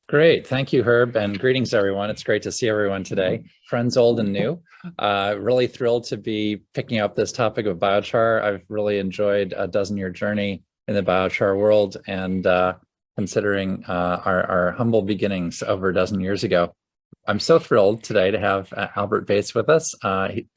Great. Thank you, Herb, and greetings, everyone. It's great to see everyone today, friends old and new. Really thrilled to be picking up this topic of biochar. I've really enjoyed a dozen-year journey in the biochar world, and considering our humble beginnings over a dozen years ago. I'm so thrilled today to have Albert Bates with us,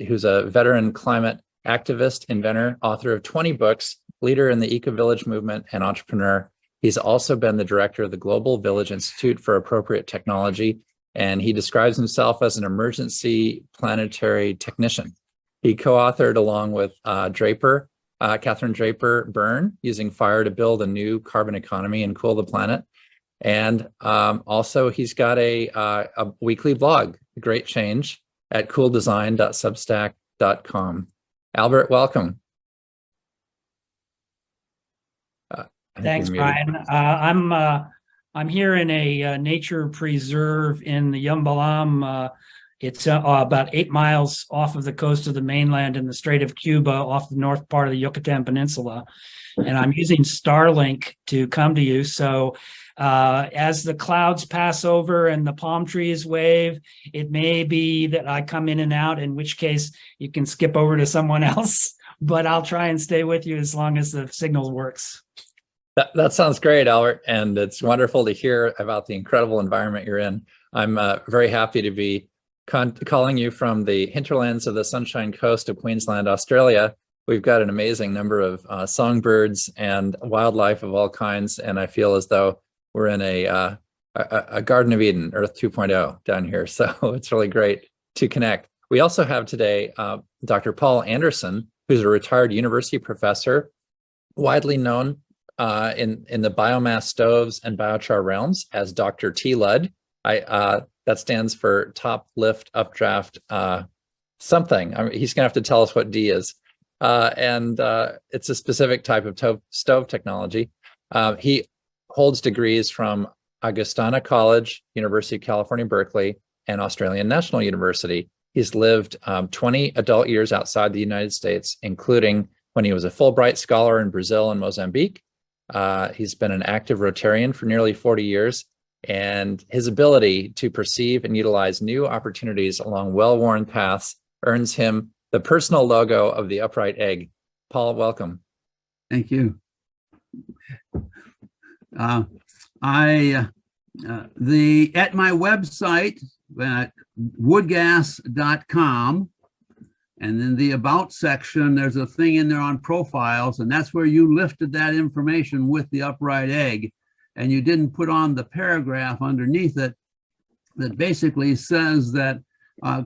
who's a veteran climate activist, inventor, author of 20 books, leader in the eco-village movement, and entrepreneur. He's also been the director of the Global Village Institute for Appropriate Technology, and he describes himself as an emergency planetary technician. He co-authored along with Catherine Draper Byrne, Using Fire to Build a New Carbon Economy and Cool the Planet. And also he's got a weekly blog, Great Change, at cooldesign.substack.com. Albert, welcome. Thanks, Brian. I'm here in a nature preserve in the Yumbalam. It's about 8 miles off of the coast of the mainland in the Strait of Cuba, off the north part of the Yucatan Peninsula. And I'm using Starlink to come to you. So as the clouds pass over and the palm trees wave, it may be that I come in and out, in which case you can skip over to someone else. But I'll try and stay with you as long as the signal works. That sounds great, Albert, and it's wonderful to hear about the incredible environment you're in. I'm very happy to be calling you from the hinterlands of the Sunshine Coast of Queensland, Australia. We've got an amazing number of songbirds and wildlife of all kinds, and I feel as though we're in a Garden of Eden, Earth 2.0 down here, so it's really great to connect. We also have today Dr. Paul Anderson, who's a retired university professor, widely known in the biomass stoves and biochar realms as Dr. T. Ludd. That stands for top lift updraft something. He's gonna have to tell us what D is. And it's a specific type of stove technology. He holds degrees from Augustana College, University of California, Berkeley, and Australian National University. He's lived 20 adult years outside the United States, including when he was a Fulbright scholar in Brazil and Mozambique. He's been an active Rotarian for nearly 40 years, and his ability to perceive and utilize new opportunities along well-worn paths earns him the personal logo of the upright egg. Paul, welcome. Thank you. At my website at woodgas.com, and in the About section, there's a thing in there on profiles, and that's where you lifted that information with the upright egg, and you didn't put on the paragraph underneath it that basically says that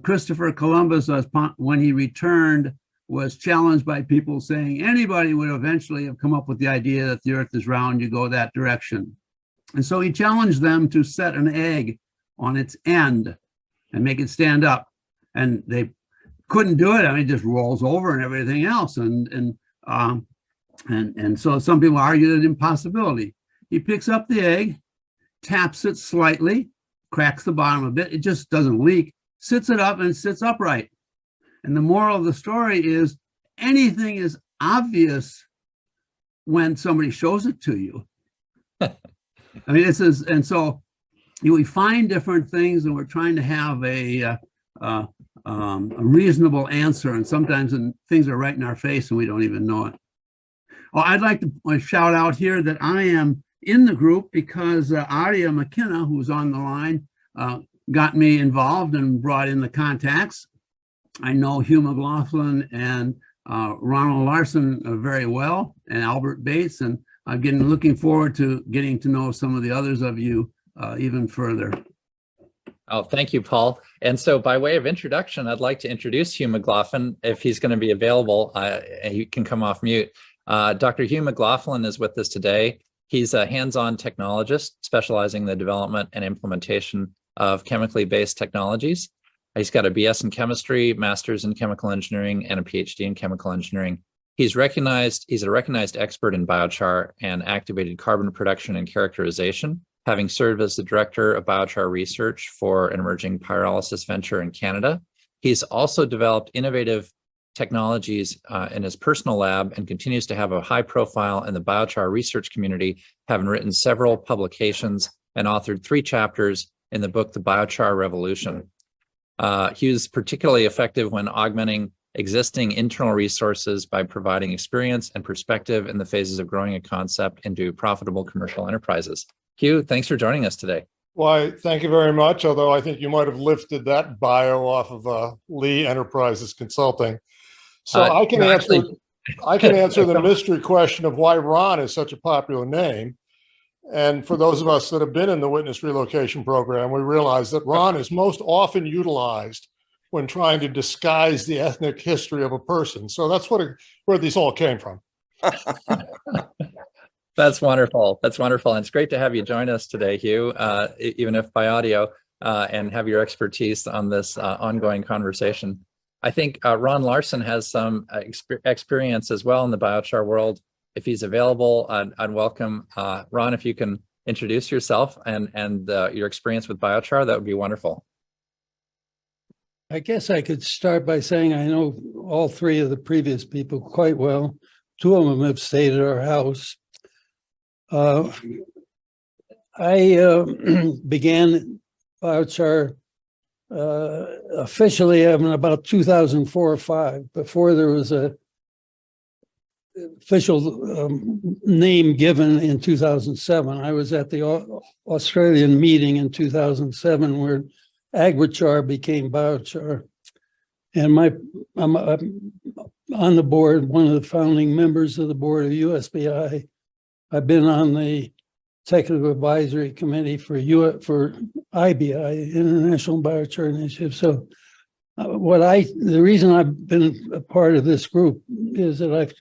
Christopher Columbus, when he returned, was challenged by people saying anybody would eventually have come up with the idea that the earth is round, you go that direction. And so he challenged them to set an egg on its end and make it stand up. And they couldn't do it. I mean, it just rolls over and everything else. And so some people argue an impossibility. He picks up the egg, taps it slightly, cracks the bottom a bit. It just doesn't leak, sits it up and sits upright. And the moral of the story is anything is obvious when somebody shows it to you. I mean, and so we find different things, and we're trying to have a reasonable answer, and sometimes things are right in our face and we don't even know it. Oh, I'd like to shout out here that I am in the group because Aria McKenna, who's on the line, got me involved and brought in the contacts. I know Hugh McLaughlin and Ronald Larson very well, and Albert Bates, and I'm looking forward to getting to know some of the others of you even further. Oh, thank you, Paul. And so by way of introduction, I'd like to introduce Hugh McLaughlin. If he's going to be available, he can come off mute. Dr. Hugh McLaughlin is with us today. He's a hands-on technologist specializing in the development and implementation of chemically based technologies. He's got a BS in chemistry, master's in chemical engineering, and a PhD in chemical engineering. He's a recognized expert in biochar and activated carbon production and characterization, having served as the director of biochar research for an emerging pyrolysis venture in Canada. He's also developed innovative technologies in his personal lab and continues to have a high profile in the biochar research community, having written several publications and authored 3 chapters in the book, The Biochar Revolution. Hugh's particularly effective when augmenting existing internal resources by providing experience and perspective in the phases of growing a concept into profitable commercial enterprises. Hugh, thanks for joining us today. Why, thank you very much, although I think you might have lifted that bio off of Lee Enterprises Consulting. So I can answer the mystery question of why Ron is such a popular name. And for those of us that have been in the witness relocation program, we realize that Ron is most often utilized when trying to disguise the ethnic history of a person. So that's where these all came from. That's wonderful. That's wonderful. And it's great to have you join us today, Hugh, even if by audio, and have your expertise on this ongoing conversation. I think Ron Larson has some experience as well in the biochar world. If he's available, I'd welcome Ron, if you can introduce yourself and your experience with biochar, that would be wonderful. I guess I could start by saying I know all 3 of the previous people quite well. 2 of them have stayed at our house. I began biochar officially in about 2004 or 5, before there was a official name given in 2007. I was at the Australian meeting in 2007 where Agrichar became biochar. And I'm on the board, one of the founding members of the board of USBI. I've been on the technical advisory committee for IBI, International Biochar Initiative. So the reason I've been a part of this group is that I've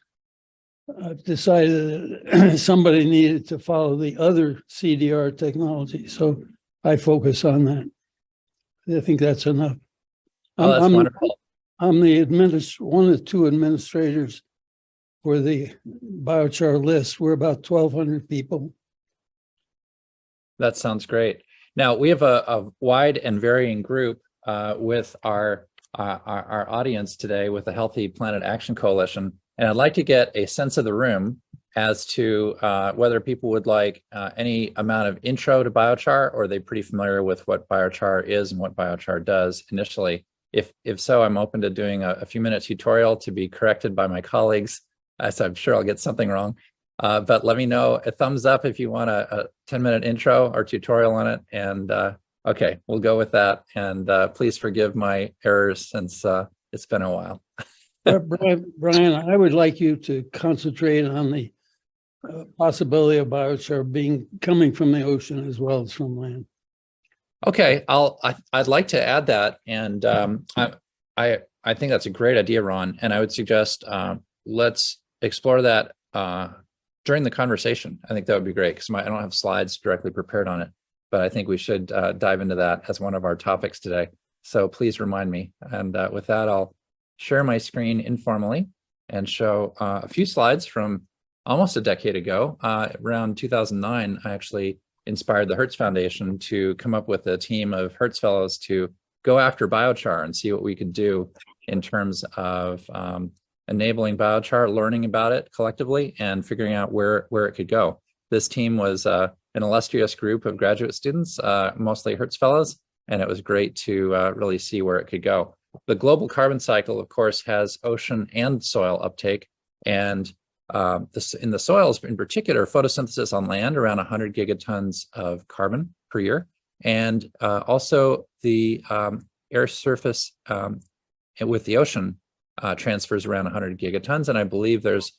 decided that somebody needed to follow the other CDR technology. So I focus on that. I think that's enough. That's wonderful. I'm the one of the 2 administrators for the biochar list. We're about 1,200 people. That sounds great. Now we have a wide and varying group with our audience today with the Healthy Planet Action Coalition, and I'd like to get a sense of the room as to whether people would like any amount of intro to biochar, or are they pretty familiar with what biochar is and what biochar does initially. If so, I'm open to doing a few minute tutorial to be corrected by my colleagues, as I'm sure I'll get something wrong. But let me know a thumbs up if you want a 10-minute intro or tutorial on it. And okay, we'll go with that. And please forgive my errors since it's been a while. Brian, I would like you to concentrate on the possibility of biochar coming from the ocean as well as from land. Okay, I'd like to add that, and I think that's a great idea, Ron. And I would suggest let's explore that during the conversation. I think that would be great because I don't have slides directly prepared on it, but I think we should dive into that as one of our topics today. So please remind me. And with that, I'll share my screen informally and show a few slides from almost a decade ago. Around 2009, I actually inspired the Hertz Foundation to come up with a team of Hertz fellows to go after biochar and see what we could do in terms of enabling biochar, learning about it collectively, and figuring out where it could go. This team was an illustrious group of graduate students, mostly Hertz fellows, and it was great to really see where it could go. The global carbon cycle, of course, has ocean and soil uptake, and in the soils in particular, photosynthesis on land around 100 gigatons of carbon per year, and also the air surface with the ocean transfers around 100 gigatons, and I believe there's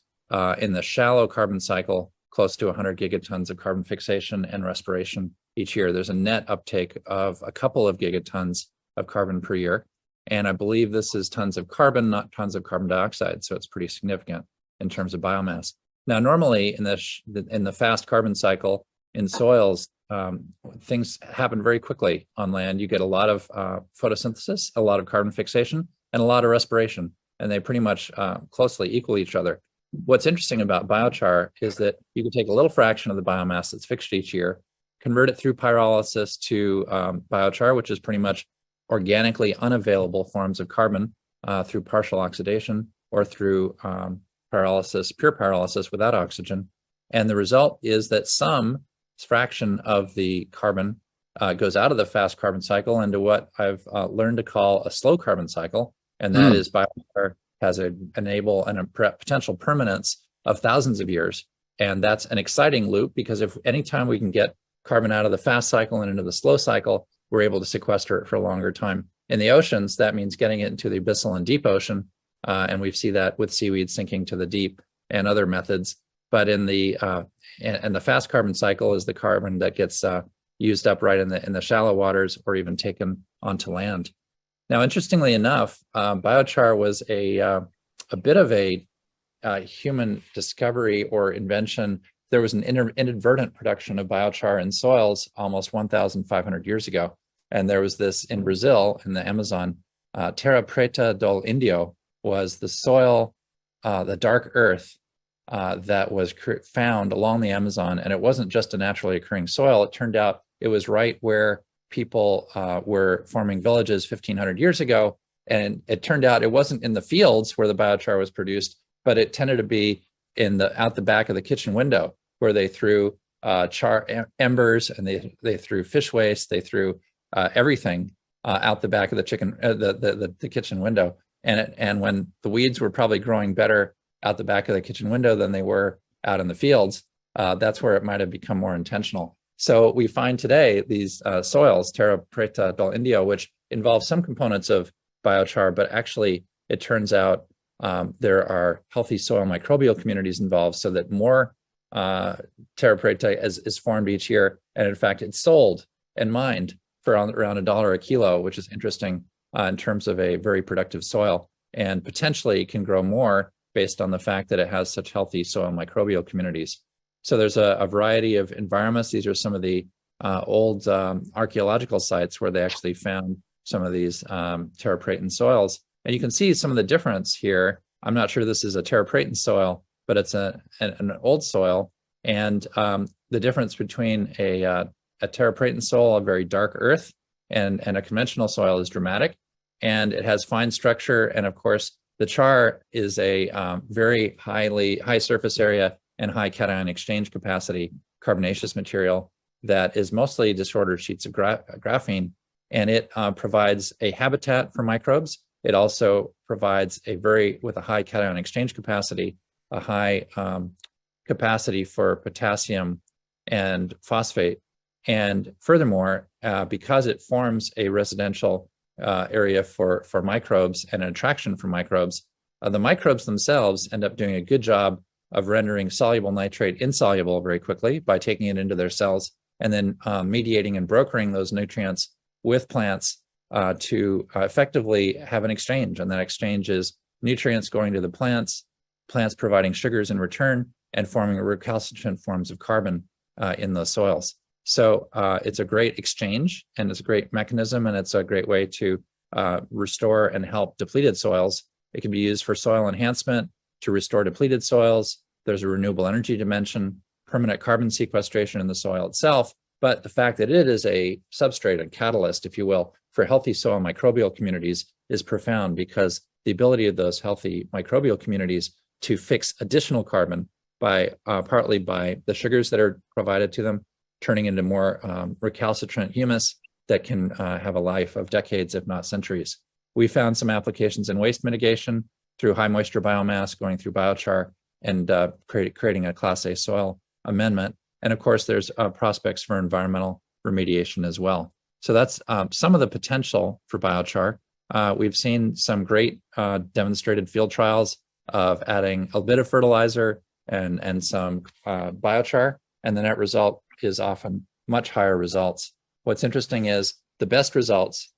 in the shallow carbon cycle close to 100 gigatons of carbon fixation and respiration each year. There's a net uptake of a couple of gigatons of carbon per year, and I believe this is tons of carbon, not tons of carbon dioxide, so it's pretty significant in terms of biomass. Now, normally in the fast carbon cycle in soils, things happen very quickly on land. You get a lot of photosynthesis, a lot of carbon fixation, and a lot of respiration, and they pretty much closely equal each other. What's interesting about biochar is that you can take a little fraction of the biomass that's fixed each year, convert it through pyrolysis to biochar, which is pretty much organically unavailable forms of carbon, through partial oxidation or through pyrolysis, pure pyrolysis without oxygen. And the result is that some fraction of the carbon goes out of the fast carbon cycle into what I've learned to call a slow carbon cycle. And that is biochar has a potential permanence of thousands of years. And that's an exciting loop, because if anytime we can get carbon out of the fast cycle and into the slow cycle, we're able to sequester it for a longer time. In the oceans, that means getting it into the abyssal and deep ocean. And we see that with seaweed sinking to the deep and other methods. But in the fast carbon cycle is the carbon that gets used up right in the shallow waters or even taken onto land. Now, interestingly enough, biochar was a bit of a human discovery or invention. There was an inadvertent production of biochar in soils almost 1,500 years ago. And there was this in Brazil, in the Amazon, Terra Preta do Indio was the soil, the dark earth that was found along the Amazon. And it wasn't just a naturally occurring soil. It turned out it was right where people were forming villages 1,500 years ago. And it turned out it wasn't in the fields where the biochar was produced, but it tended to be out the back of the kitchen window, where they threw char embers, and they threw fish waste, they threw everything out the back of the kitchen window. And when the weeds were probably growing better out the back of the kitchen window than they were out in the fields, that's where it might have become more intentional. So we find today these soils, Terra Preta do Indio, which involve some components of biochar, but actually it turns out there are healthy soil microbial communities involved, so that more Terra Preta is formed each year. And in fact, it's sold and mined for around $1 a kilo, which is interesting in terms of a very productive soil, and potentially can grow more based on the fact that it has such healthy soil microbial communities. So there's a variety of environments. These are some of the old archaeological sites where they actually found some of these Terra Preta soils. And you can see some of the difference here. I'm not sure this is a Terra Preta soil, but it's an old soil. And the difference between a Terra Preta soil, a very dark earth, and a conventional soil is dramatic. And it has fine structure. And of course, the char is a very high surface area and high cation exchange capacity carbonaceous material that is mostly disordered sheets of graphene. And it provides a habitat for microbes. It also provides with a high cation exchange capacity, a high capacity for potassium and phosphate. And furthermore, because it forms a residential area for microbes and an attraction for microbes, the microbes themselves end up doing a good job of rendering soluble nitrate insoluble very quickly by taking it into their cells, and then mediating and brokering those nutrients with plants to effectively have an exchange. And that exchange is nutrients going to the plants providing sugars in return, and forming recalcitrant forms of carbon in those soils. So it's a great exchange, and it's a great mechanism, and it's a great way to restore and help depleted soils. It can be used for soil enhancement to restore depleted soils. There's a renewable energy dimension, permanent carbon sequestration in the soil itself. But the fact that it is a substrate, a catalyst, if you will, for healthy soil microbial communities is profound, because the ability of those healthy microbial communities to fix additional carbon partly by the sugars that are provided to them, turning into more recalcitrant humus that can have a life of decades, if not centuries. We found some applications in waste mitigation through high moisture biomass going through biochar and creating a Class A soil amendment. And of course, there's prospects for environmental remediation as well. So that's some of the potential for biochar. We've seen some great demonstrated field trials of adding a bit of fertilizer and some biochar, and the net result is often much higher results. What's interesting is the best results,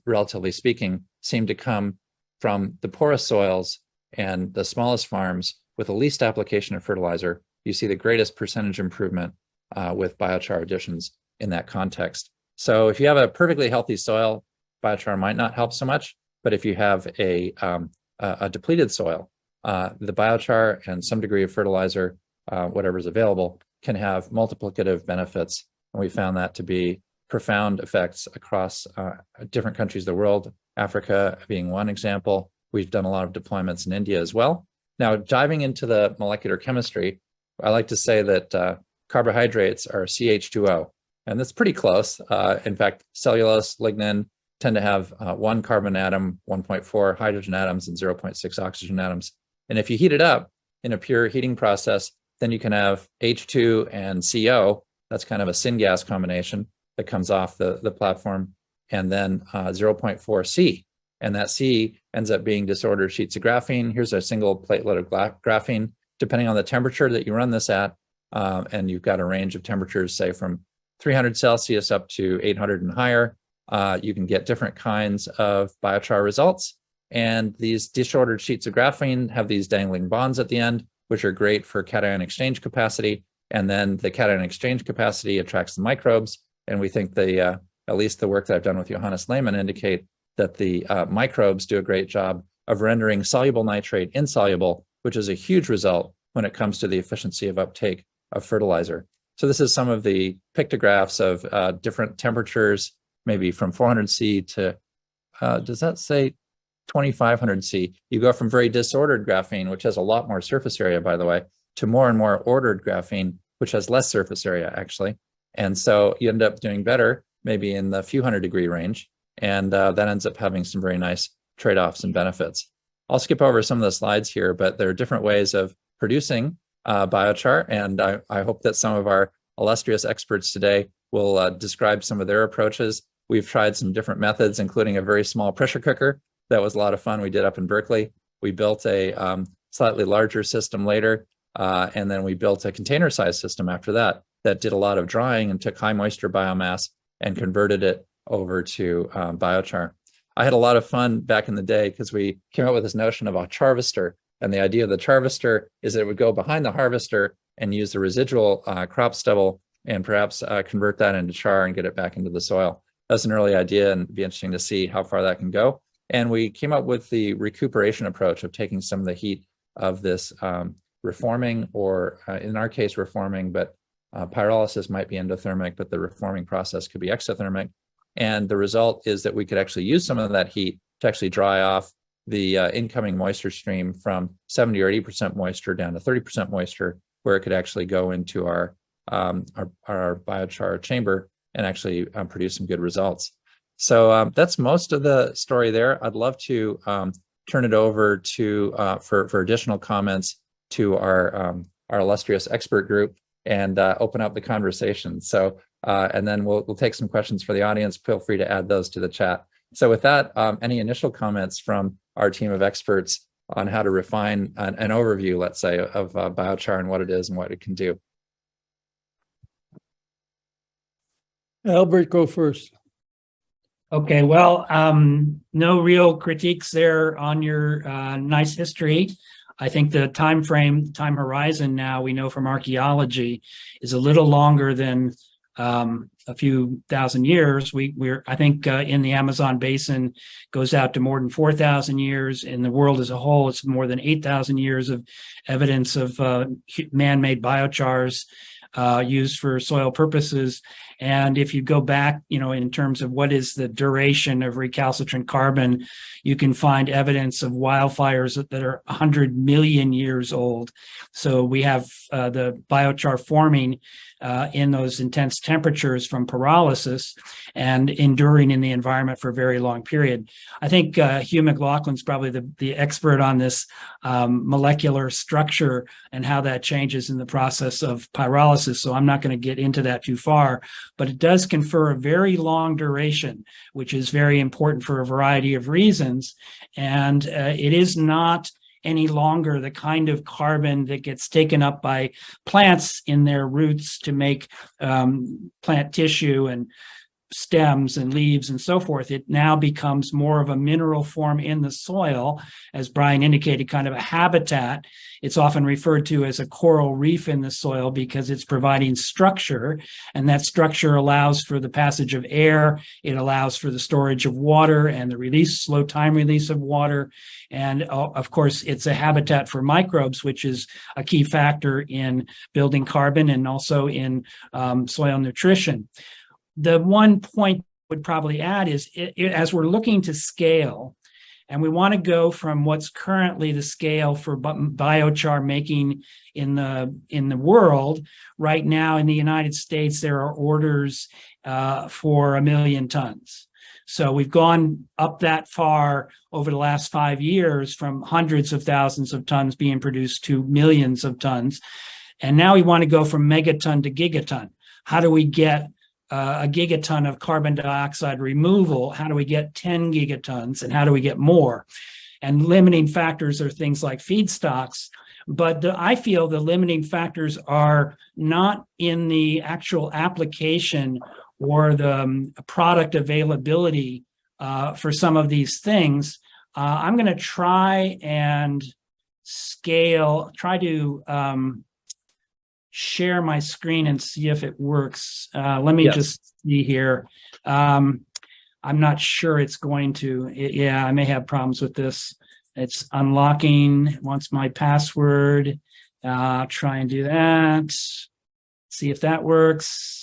relatively speaking, seem to come from the poorest soils and the smallest farms with the least application of fertilizer. You see the greatest percentage improvement with biochar additions in that context. So if you have a perfectly healthy soil, biochar might not help so much, but if you have a depleted soil, the biochar and some degree of fertilizer, whatever is available, can have multiplicative benefits. And we found that to be profound effects across different countries of the world, Africa being one example. We've done a lot of deployments in India as well. Now, diving into the molecular chemistry, I like to say that carbohydrates are CH2O, and that's pretty close. In fact, cellulose, lignin tend to have 1 carbon atom, 1.4 hydrogen atoms, and 0.6 oxygen atoms. And if you heat it up in a pure heating process, then you can have H2 and CO. That's kind of a syngas combination that comes off the platform, and then 0.4 C. And that C ends up being disordered sheets of graphene. Here's a single platelet of graphene, depending on the temperature that you run this at. And you've got a range of temperatures, say from 300 Celsius up to 800 and higher. You can get different kinds of biochar results. And these disordered sheets of graphene have these dangling bonds at the end, which are great for cation exchange capacity. And then the cation exchange capacity attracts the microbes. And we think at least the work that I've done with Johannes Lehmann indicate that the microbes do a great job of rendering soluble nitrate insoluble, which is a huge result when it comes to the efficiency of uptake of fertilizer. So this is some of the pictographs of different temperatures, maybe from 400 C to, does that say 2500 C? You go from very disordered graphene, which has a lot more surface area, by the way, to more and more ordered graphene, which has less surface area, actually. And so you end up doing better, maybe in the few hundred degree range. And that ends up having some very nice trade-offs and benefits. I'll skip over some of the slides here, but there are different ways of producing biochar. And I hope that some of our illustrious experts today will describe some of their approaches. We've tried some different methods, including a very small pressure cooker. That was a lot of fun. We did up in Berkeley. We built a slightly larger system later, and then we built a container-sized system after that did a lot of drying and took high moisture biomass and converted it over to biochar. I had a lot of fun back in the day because we came up with this notion of a charvester. And the idea of the charvester is that it would go behind the harvester and use the residual crop stubble and perhaps convert that into char and get it back into the soil. That's an early idea, and it'd be interesting to see how far that can go. And we came up with the recuperation approach of taking some of the heat of this reforming, or in our case, reforming, but pyrolysis might be endothermic, but the reforming process could be exothermic. And the result is that we could actually use some of that heat to actually dry off the incoming moisture stream from 70 or 80% moisture down to 30% moisture, where it could actually go into our biochar chamber and actually produce some good results. So that's most of the story there. I'd love to turn it over to for additional comments to our illustrious expert group and open up the conversation. So and then we'll take some questions for the audience. Feel free to add those to the chat. So with that, any initial comments from our team of experts on how to refine an overview, let's say, of biochar and what it is and what it can do? Albert, go first. Okay, well, no real critiques there on your nice history. I think the time horizon now, we know from archaeology, is a little longer than a few thousand years. I think in the Amazon basin goes out to more than 4,000 years. In the world as a whole, it's more than 8,000 years of evidence of man-made biochars used for soil purposes. And if you go back, in terms of what is the duration of recalcitrant carbon, you can find evidence of wildfires that are 100 million years old. So we have the biochar forming in those intense temperatures from pyrolysis and enduring in the environment for a very long period. I think Hugh McLaughlin's probably the expert on this molecular structure and how that changes in the process of pyrolysis. So I'm not going to get into that too far, but it does confer a very long duration, which is very important for a variety of reasons. And it is not any longer the kind of carbon that gets taken up by plants in their roots to make plant tissue and stems and leaves and so forth. It now becomes more of a mineral form in the soil, as Brian indicated, kind of a habitat. It's often referred to as a coral reef in the soil because it's providing structure, and that structure allows for the passage of air. It allows for the storage of water and the slow time release of water. And of course, it's a habitat for microbes, which is a key factor in building carbon and also in soil nutrition. The one point would probably add is as we're looking to scale, and we want to go from what's currently the scale for biochar making in the world. Right now in the United States, there are orders for 1 million tons. So we've gone up that far over the last 5 years from hundreds of thousands of tons being produced to millions of tons. And now we want to go from megaton to gigaton. How do we get a gigaton of carbon dioxide removal? How do we get 10 gigatons? And how do we get more? And limiting factors are things like feedstocks. But I feel the limiting factors are not in the actual application or the product availability for some of these things. I'm going to try and try to share my screen and see if it works. Let me just see here. I'm not sure it's going to. Yeah, I may have problems with this. It's unlocking. Wants my password. Try and do that. See if that works.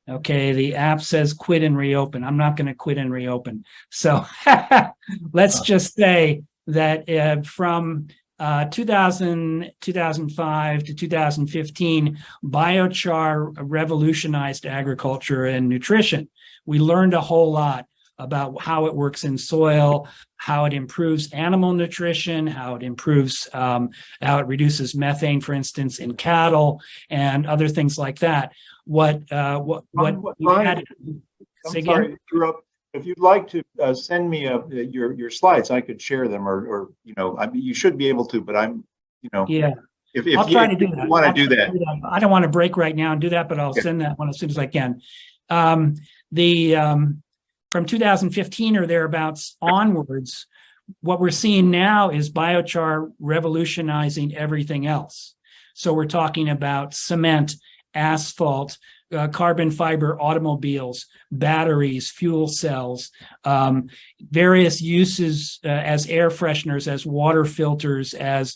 Okay, the app says quit and reopen. I'm not going to quit and reopen. So let's just say that from 2005 to 2015, biochar revolutionized agriculture and nutrition. We learned a whole lot about how it works in soil, how it improves animal nutrition, how it improves, how it reduces methane, for instance, in cattle and other things like that. I'm sorry to interrupt. If you'd like to send me your slides, I could share them, or I mean, you should be able to. But I'm, yeah. If I'll try to do that. Want to do that? I don't want to break right now and do that, but I'll send that one as soon as I can. From 2015 or thereabouts onwards, what we're seeing now is biochar revolutionizing everything else. So we're talking about cement, asphalt, carbon fiber automobiles, batteries, fuel cells, various uses as air fresheners, as water filters, as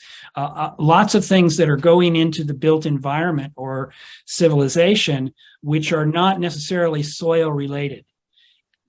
lots of things that are going into the built environment or civilization, which are not necessarily soil related.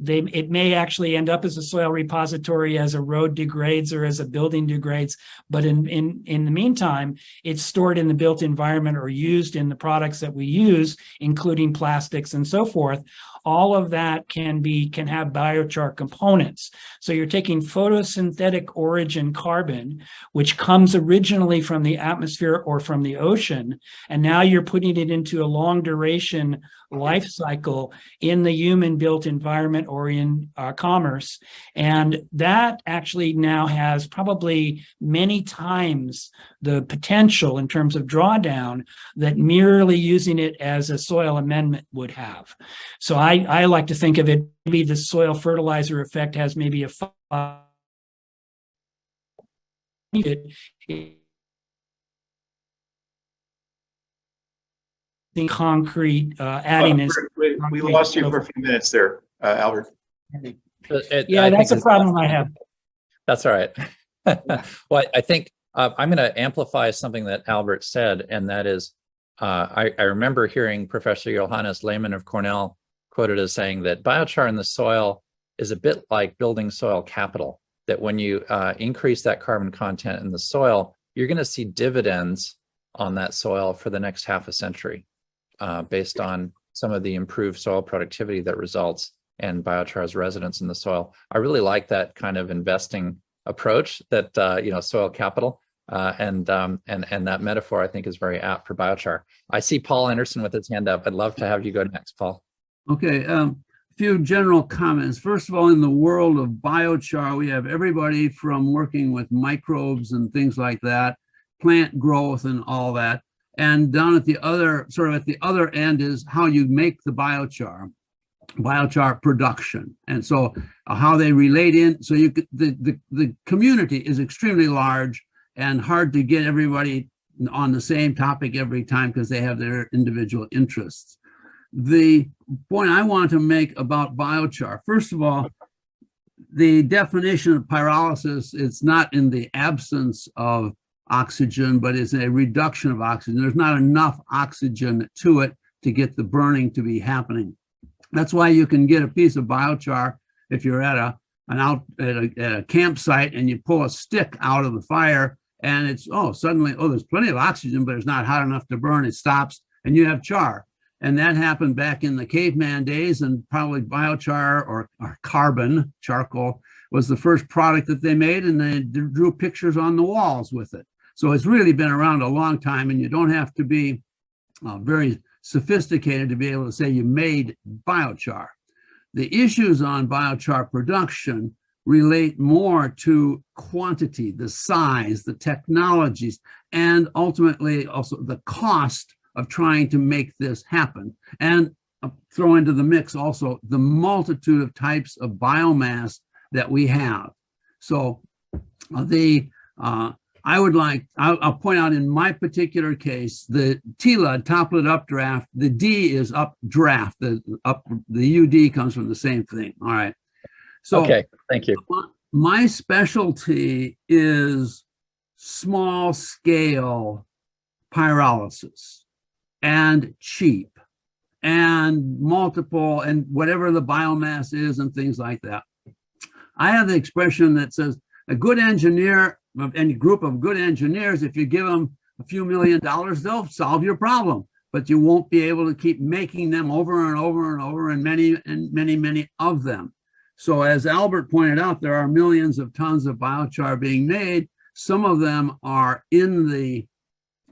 It may actually end up as a soil repository as a road degrades or as a building degrades, but in the meantime, it's stored in the built environment or used in the products that we use, including plastics and so forth. All of that can have biochar components. So you're taking photosynthetic origin carbon, which comes originally from the atmosphere or from the ocean, and now you're putting it into a long duration life cycle in the human built environment or in commerce. And that actually now has probably many times the potential in terms of drawdown that merely using it as a soil amendment would have. So I like to think of it, maybe the soil fertilizer effect has maybe a concrete adding is. We lost you for a few minutes there, Albert. Yeah, that's a problem I have. That's all right. Well, I think I'm going to amplify something that Albert said, and that is, I remember hearing Professor Johannes Lehmann of Cornell quoted as saying that biochar in the soil is a bit like building soil capital, that when you increase that carbon content in the soil, you're going to see dividends on that soil for the next half a century based on some of the improved soil productivity that results in biochar's residence in the soil. I really like that kind of investing approach, that soil capital, and that metaphor I think is very apt for biochar. I see Paul Anderson with his hand up. I'd love to have you go next, Paul. Okay, a few general comments. First of all, in the world of biochar, we have everybody from working with microbes and things like that, plant growth and all that. And down at the other, at the other end is how you make the biochar production. And so how they relate in, so you could, the community is extremely large and hard to get everybody on the same topic every time because they have their individual interests. The point I want to make about biochar, first of all, the definition of pyrolysis, it's not in the absence of oxygen, but it's a reduction of oxygen. There's not enough oxygen to it to get the burning to be happening. That's why you can get a piece of biochar if you're at a campsite and you pull a stick out of the fire and it's, suddenly, there's plenty of oxygen, but it's not hot enough to burn. It stops and you have char. And that happened back in the caveman days, and probably biochar or carbon, charcoal, was the first product that they made, and they drew pictures on the walls with it. So it's really been around a long time, and you don't have to be very sophisticated to be able to say you made biochar. The issues on biochar production relate more to quantity, the size, the technologies, and ultimately also the cost of trying to make this happen. And throw into the mix also the multitude of types of biomass that we have. So I'll point out in my particular case, the TLUD, toplet updraft, the D is updraft. The UD comes from the same thing. All right. So okay, thank you. My specialty is small scale pyrolysis and cheap and multiple and whatever the biomass is and things like that. I have the expression that says a good engineer, any group of good engineers, if you give them a few $1 million, they'll solve your problem, but you won't be able to keep making them over and over and over and many of them. So as Albert pointed out, there are millions of tons of biochar being made. Some of them are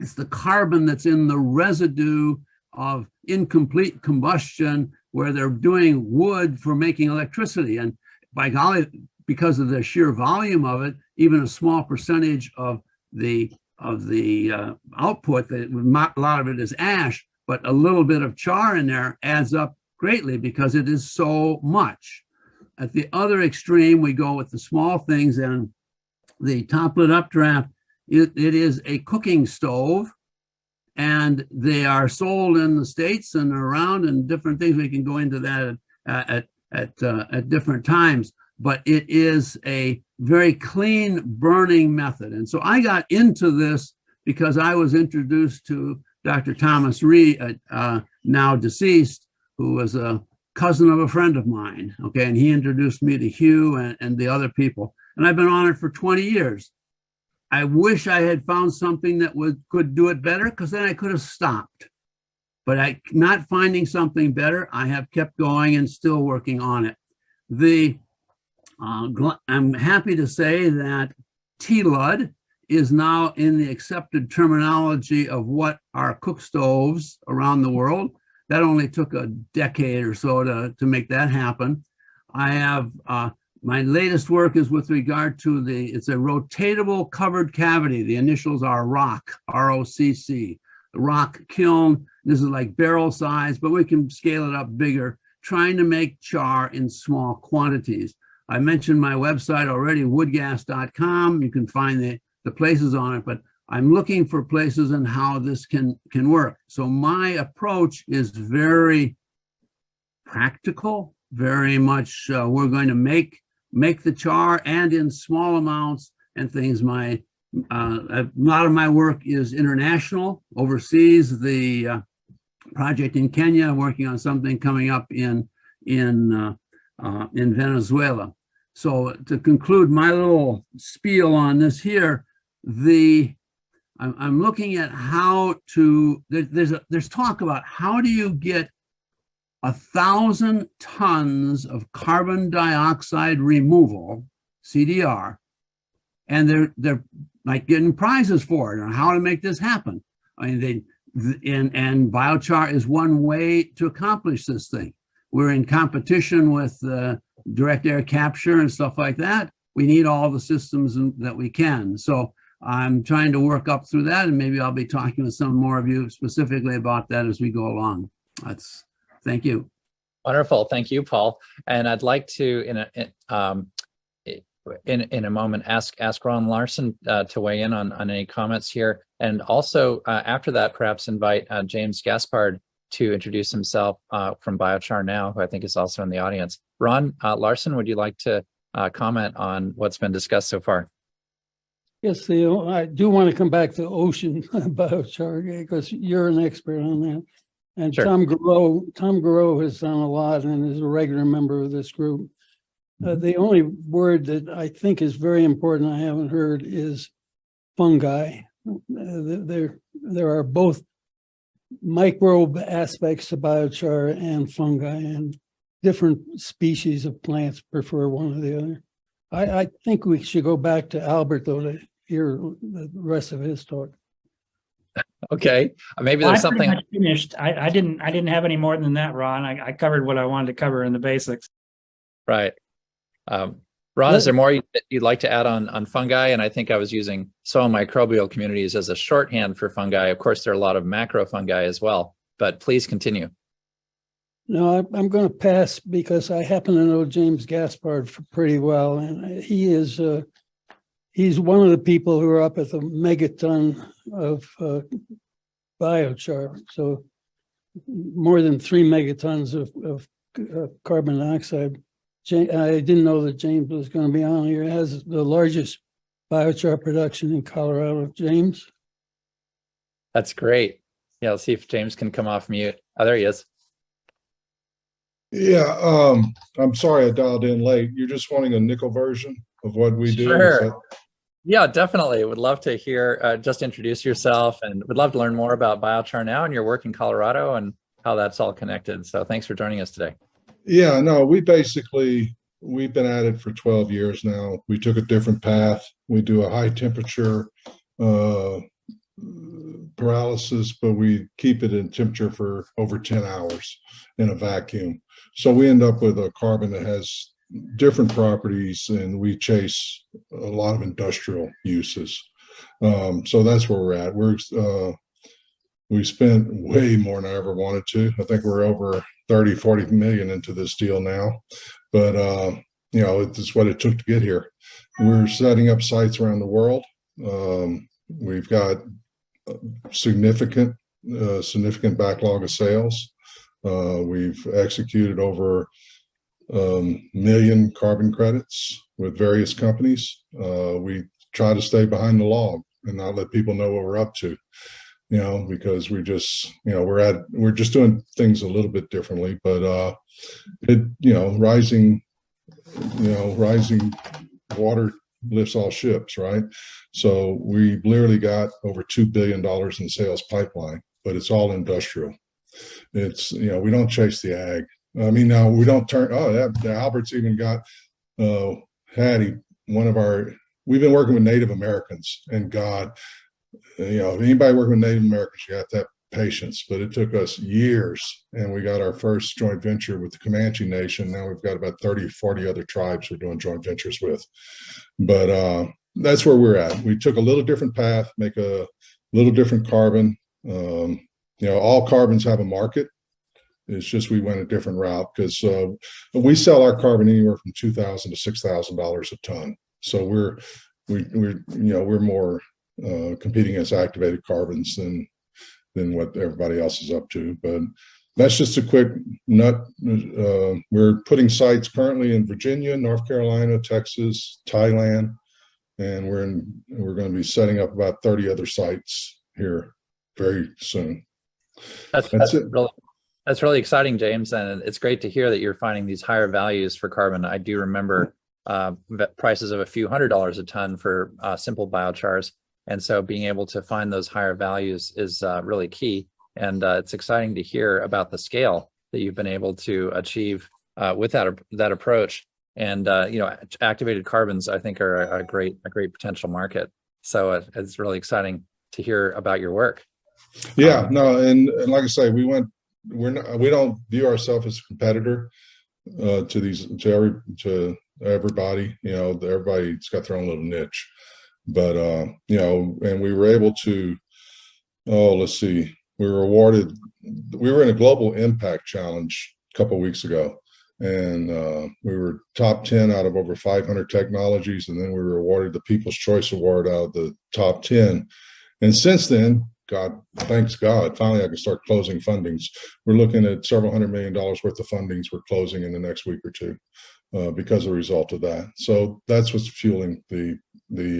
it's the carbon that's in the residue of incomplete combustion where they're doing wood for making electricity. And by golly, because of the sheer volume of it, even a small percentage of the output, a lot of it is ash, but a little bit of char in there adds up greatly because it is so much. At the other extreme, we go with the small things, and the toplet updraft, it is a cooking stove, and they are sold in the States and around and different things. We can go into that at different times, but it is a very clean burning method. And so I got into this because I was introduced to Dr. Thomas Reed, now deceased, who was a cousin of a friend of mine, okay, and he introduced me to Hugh and the other people, and I've been on it for 20 years. I wish I had found something that could do it better, because then I could have stopped. But not finding something better, I have kept going and still working on it. I'm happy to say that TLUD is now in the accepted terminology of what are cook stoves around the world. That only took a decade or so to make that happen. I have my latest work is with regard to it's a rotatable covered cavity. The initials are ROCC, R-O-C-C. The ROCC kiln, this is like barrel size, but we can scale it up bigger, trying to make char in small quantities. I mentioned my website already, woodgas.com. You can find the places on it, but I'm looking for places and how this can work. So my approach is very practical, very much we're going to make the char and in small amounts and things. A lot of my work is international, overseas. The project in Kenya, I'm working on something coming up in Venezuela. So to conclude my little spiel on this here, I'm looking at how to, there's talk about how do you get 1,000 tons of carbon dioxide removal, CDR, and they're like getting prizes for it, or how to make this happen. I mean, and biochar is one way to accomplish this thing. We're in competition with direct air capture and stuff like that. We need all the systems that we can. So I'm trying to work up through that, and maybe I'll be talking with some more of you specifically about that as we go along. Thank you. Wonderful, thank you, Paul. And I'd like to, in a moment, ask Ron Larson to weigh in on any comments here, and also after that, perhaps invite James Gaspard to introduce himself from Biochar Now, who I think is also in the audience. Ron Larson, would you like to comment on what's been discussed so far? Yes, Theo, I do want to come back to ocean biochar because you're an expert on that. And Sure. Tom Garreau has done a lot and is a regular member of this group. The only word that I think is very important I haven't heard is fungi. There are both microbe aspects to biochar and fungi, and different species of plants prefer one or the other. I think we should go back to Albert, though, to hear the rest of his talk. Okay, maybe there's something. I finished. I didn't have any more than that, Ron. I covered what I wanted to cover in the basics. Right. Ron, is there more you'd like to add on fungi? And I think I was using soil microbial communities as a shorthand for fungi. Of course, there are a lot of macro fungi as well, but please continue. No, I'm going to pass because I happen to know James Gaspard pretty well, and he's one of the people who are up at the megaton of biochar. So more than 3 megatons of carbon dioxide. I didn't know that James was going to be on here. It has the largest biochar production in Colorado. James? That's great. Yeah, let's see if James can come off mute. Oh, there he is. Yeah, I'm sorry I dialed in late. You're just wanting a nickel version of what we do? Sure. Yeah, definitely. Would love to hear, just introduce yourself, and would love to learn more about Biochar now and your work in Colorado and how that's all connected. So thanks for joining us today. Yeah, no, we've been at it for 12 years now. We took a different path. We do a high temperature paralysis, but we keep it in temperature for over 10 hours in a vacuum. So we end up with a carbon that has different properties, and we chase a lot of industrial uses. So that's where we're at. We spent way more than I ever wanted to. I think we're over 30-40 million into this deal now, but it's what it took to get here. We're setting up sites around the world. We've got significant backlog of sales. We've executed over 1 million carbon credits with various companies. We try to stay behind the log and not let people know what we're up to, because we're just doing things a little bit differently. But rising water lifts all ships, right? So we literally got over $2 billion in sales pipeline, but it's all industrial. It's, we don't chase the ag. I mean, now we don't turn, Albert's even got Hattie, we've been working with Native Americans, and God, anybody working with Native Americans, you have to have patience, but it took us years, and we got our first joint venture with the Comanche Nation. Now we've got about 30-40 other tribes we're doing joint ventures with. But that's where we're at. We took a little different path, make a little different carbon. All carbons have a market. It's just we went a different route because we sell our carbon anywhere from $2,000 to $6,000 a ton. So we're more competing against activated carbons than what everybody else is up to. But that's just a quick nut. We're putting sites currently in Virginia, North Carolina, Texas, Thailand, and we're going to be setting up about 30 other sites here very soon. That's really exciting, James, and it's great to hear that you're finding these higher values for carbon. I do remember prices of a few $100s a ton for simple biochars, and so being able to find those higher values is really key. And it's exciting to hear about the scale that you've been able to achieve with that approach. And activated carbons, I think, are a great potential market. So it's really exciting to hear about your work. Yeah, no, and like I say, we don't view ourselves as a competitor to everybody. Everybody's got their own little niche, but and we were able to. Let's see. We were awarded. We were in a global impact challenge a couple of weeks ago, and we were top 10 out of over 500 technologies, and then we were awarded the People's Choice Award out of the top 10. And since then, thanks God, finally I can start closing fundings. We're looking at several $100 million worth of fundings we're closing in the next week or two because of the result of that. So that's what's fueling the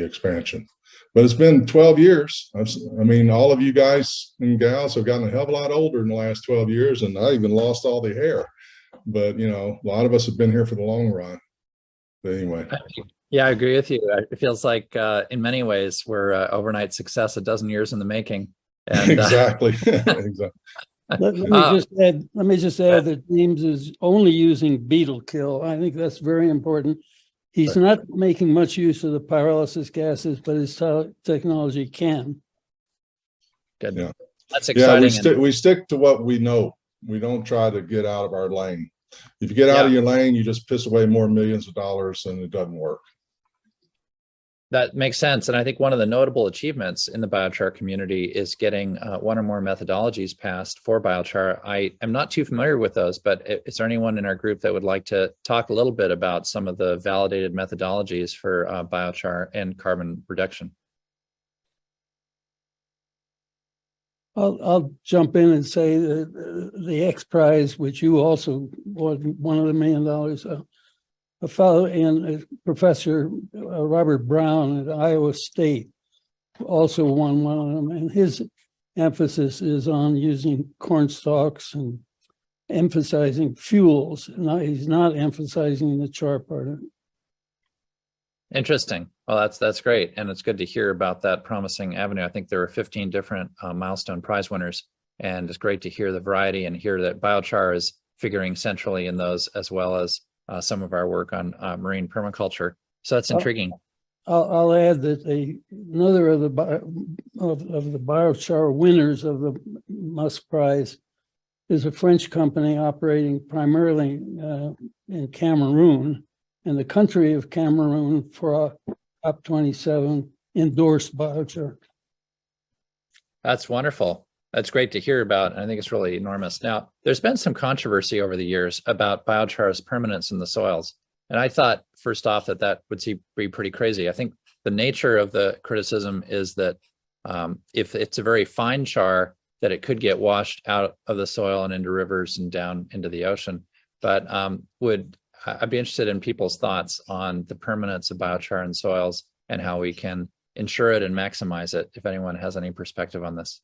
expansion. But it's been 12 years. I mean, all of you guys and gals have gotten a hell of a lot older in the last 12 years, and I even lost all the hair. But, you know, a lot of us have been here for the long run. But anyway. Yeah, I agree with you. It feels like in many ways we're overnight success, a dozen years in the making. And, exactly. Exactly. Let me just add that James is only using beetle kill. I think that's very important. He's not making much use of the pyrolysis gases, but his technology can. Good. Yeah. That's exciting. Yeah, we stick to what we know. We don't try to get out of our lane. If you get out of your lane, you just piss away more millions of dollars and it doesn't work. That makes sense. And I think one of the notable achievements in the biochar community is getting one or more methodologies passed for biochar. I am not too familiar with those, but is there anyone in our group that would like to talk a little bit about some of the validated methodologies for biochar and carbon reduction? I'll jump in and say that the X Prize, which you also won $1 of the $1 million, a fellow and Professor Robert Brown at Iowa State also won one of them, and his emphasis is on using corn stalks and emphasizing fuels. He's not emphasizing the char part of it. Interesting. Well, that's great, and it's good to hear about that promising avenue. I think there are 15 different milestone prize winners, and it's great to hear the variety and hear that biochar is figuring centrally in those, as well as some of our work on marine permaculture. So that's intriguing. I'll add that another of the biochar winners of the Musk Prize is a French company operating primarily in Cameroon, and the country of Cameroon for COP27 endorsed biochar. That's wonderful. That's great to hear about. And I think it's really enormous. Now, there's been some controversy over the years about biochar's permanence in the soils. And I thought, first off, that would be pretty crazy. I think the nature of the criticism is that if it's a very fine char, that it could get washed out of the soil and into rivers and down into the ocean. But I'd be interested in people's thoughts on the permanence of biochar in soils and how we can ensure it and maximize it, if anyone has any perspective on this.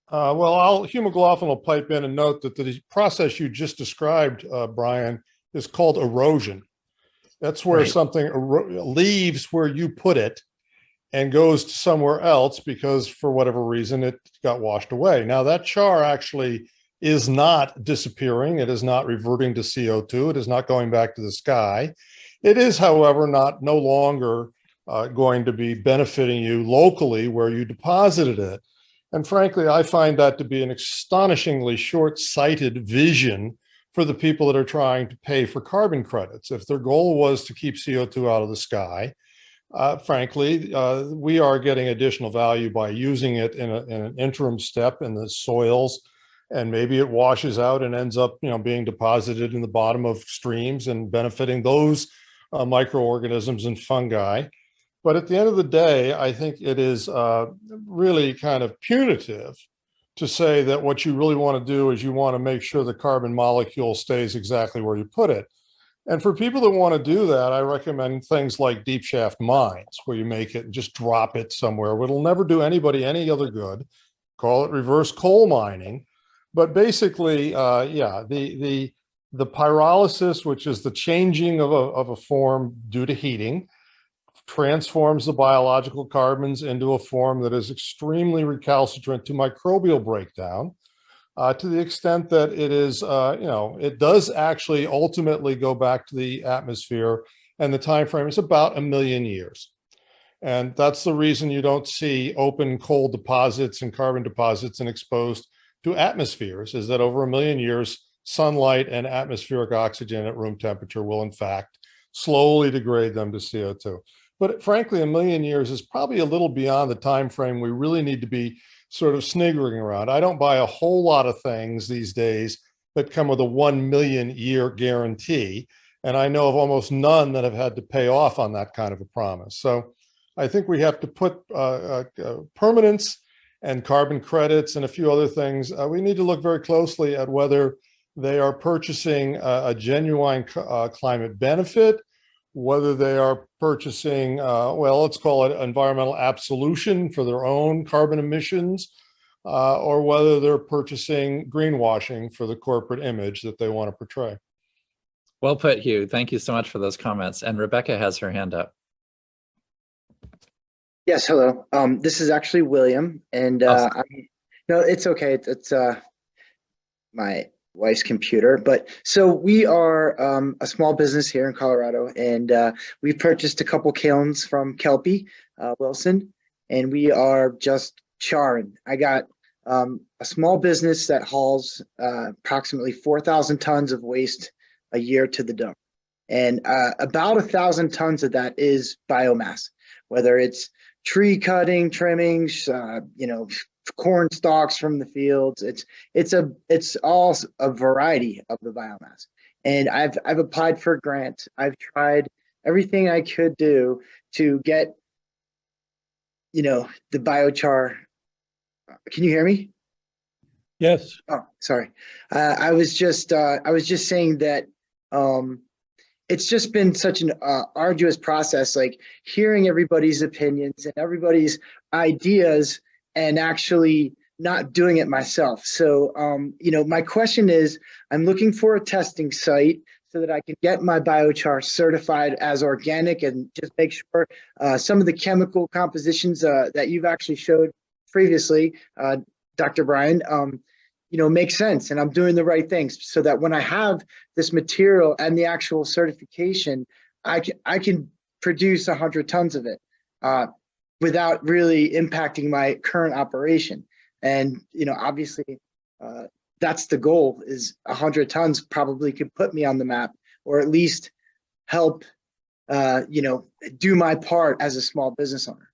Hugh McLaughlin will pipe in and note that the process you just described, Brian, is called erosion. That's where something leaves where you put it and goes to somewhere else because for whatever reason it got washed away. Now that char actually is not disappearing. It is not reverting to CO2. It is not going back to the sky. It is, however, no longer going to be benefiting you locally where you deposited it. And frankly, I find that to be an astonishingly short-sighted vision for the people that are trying to pay for carbon credits. If their goal was to keep CO2 out of the sky, frankly, we are getting additional value by using it in an interim step in the soils, and maybe it washes out and ends up, being deposited in the bottom of streams and benefiting those microorganisms and fungi. But at the end of the day, I think it is really kind of punitive to say that what you really want to do is you want to make sure the carbon molecule stays exactly where you put it. And for people that want to do that, I recommend things like deep shaft mines, where you make it and just drop it somewhere. It'll never do anybody any other good. Call it reverse coal mining. But basically, the pyrolysis, which is the changing of a form due to heating, transforms the biological carbons into a form that is extremely recalcitrant to microbial breakdown, to the extent that it is, it does actually ultimately go back to the atmosphere, and the time frame is about 1 million years. And that's the reason you don't see open coal deposits and carbon deposits and exposed to atmospheres, is that over 1 million years, sunlight and atmospheric oxygen at room temperature will in fact slowly degrade them to CO2. But frankly, 1 million years is probably a little beyond the time frame we really need to be sort of sniggering around. I don't buy a whole lot of things these days that come with a 1 million year guarantee. And I know of almost none that have had to pay off on that kind of a promise. So I think we have to put permanence and carbon credits and a few other things. We need to look very closely at whether they are purchasing a genuine climate benefit, whether they are purchasing, well, let's call it environmental absolution for their own carbon emissions, or whether they're purchasing greenwashing for the corporate image that they want to portray. Well put, Hugh. Thank you so much for those comments. And Rebecca has her hand up. Yes, hello. This is actually William, and no, it's okay. It's my wife's computer. But so we are a small business here in Colorado, and we purchased a couple kilns from Kelpie Wilson, and we are just charring. I got a small business that hauls approximately 4,000 tons of waste a year to the dump, and about 1,000 tons of that is biomass, whether it's tree cutting, trimmings, corn stalks from the fields. It's all a variety of the biomass. And I've applied for a grant. I've tried everything I could do to get, the biochar. Can you hear me? Yes. Oh, sorry. I was just saying that it's just been such an arduous process, like hearing everybody's opinions and everybody's ideas and actually not doing it myself. So, my question is, I'm looking for a testing site so that I can get my biochar certified as organic and just make sure some of the chemical compositions that you've actually showed previously, Dr. Brian, make sense, and I'm doing the right things so that when I have this material and the actual certification, I can produce 100 tons of it without really impacting my current operation. And, obviously that's the goal, is 100 tons probably could put me on the map, or at least help, do my part as a small business owner.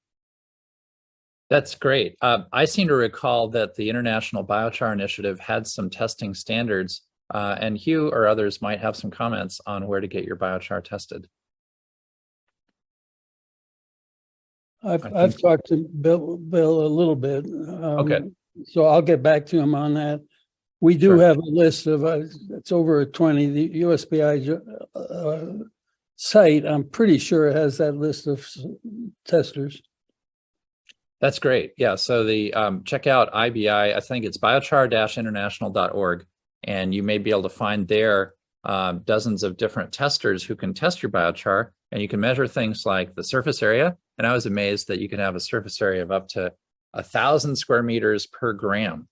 That's great. I seem to recall that the International Biochar Initiative had some testing standards, and Hugh or others might have some comments on where to get your biochar tested. I've talked to Bill a little bit. Okay. So I'll get back to him on that. We do have a list of, it's over 20, the USBI site, I'm pretty sure it has that list of testers. That's great. Yeah. So the check out IBI, I think it's biochar-international.org, and you may be able to find there dozens of different testers who can test your biochar, and you can measure things like the surface area. And I was amazed that you can have a surface area of up to 1,000 square meters per gram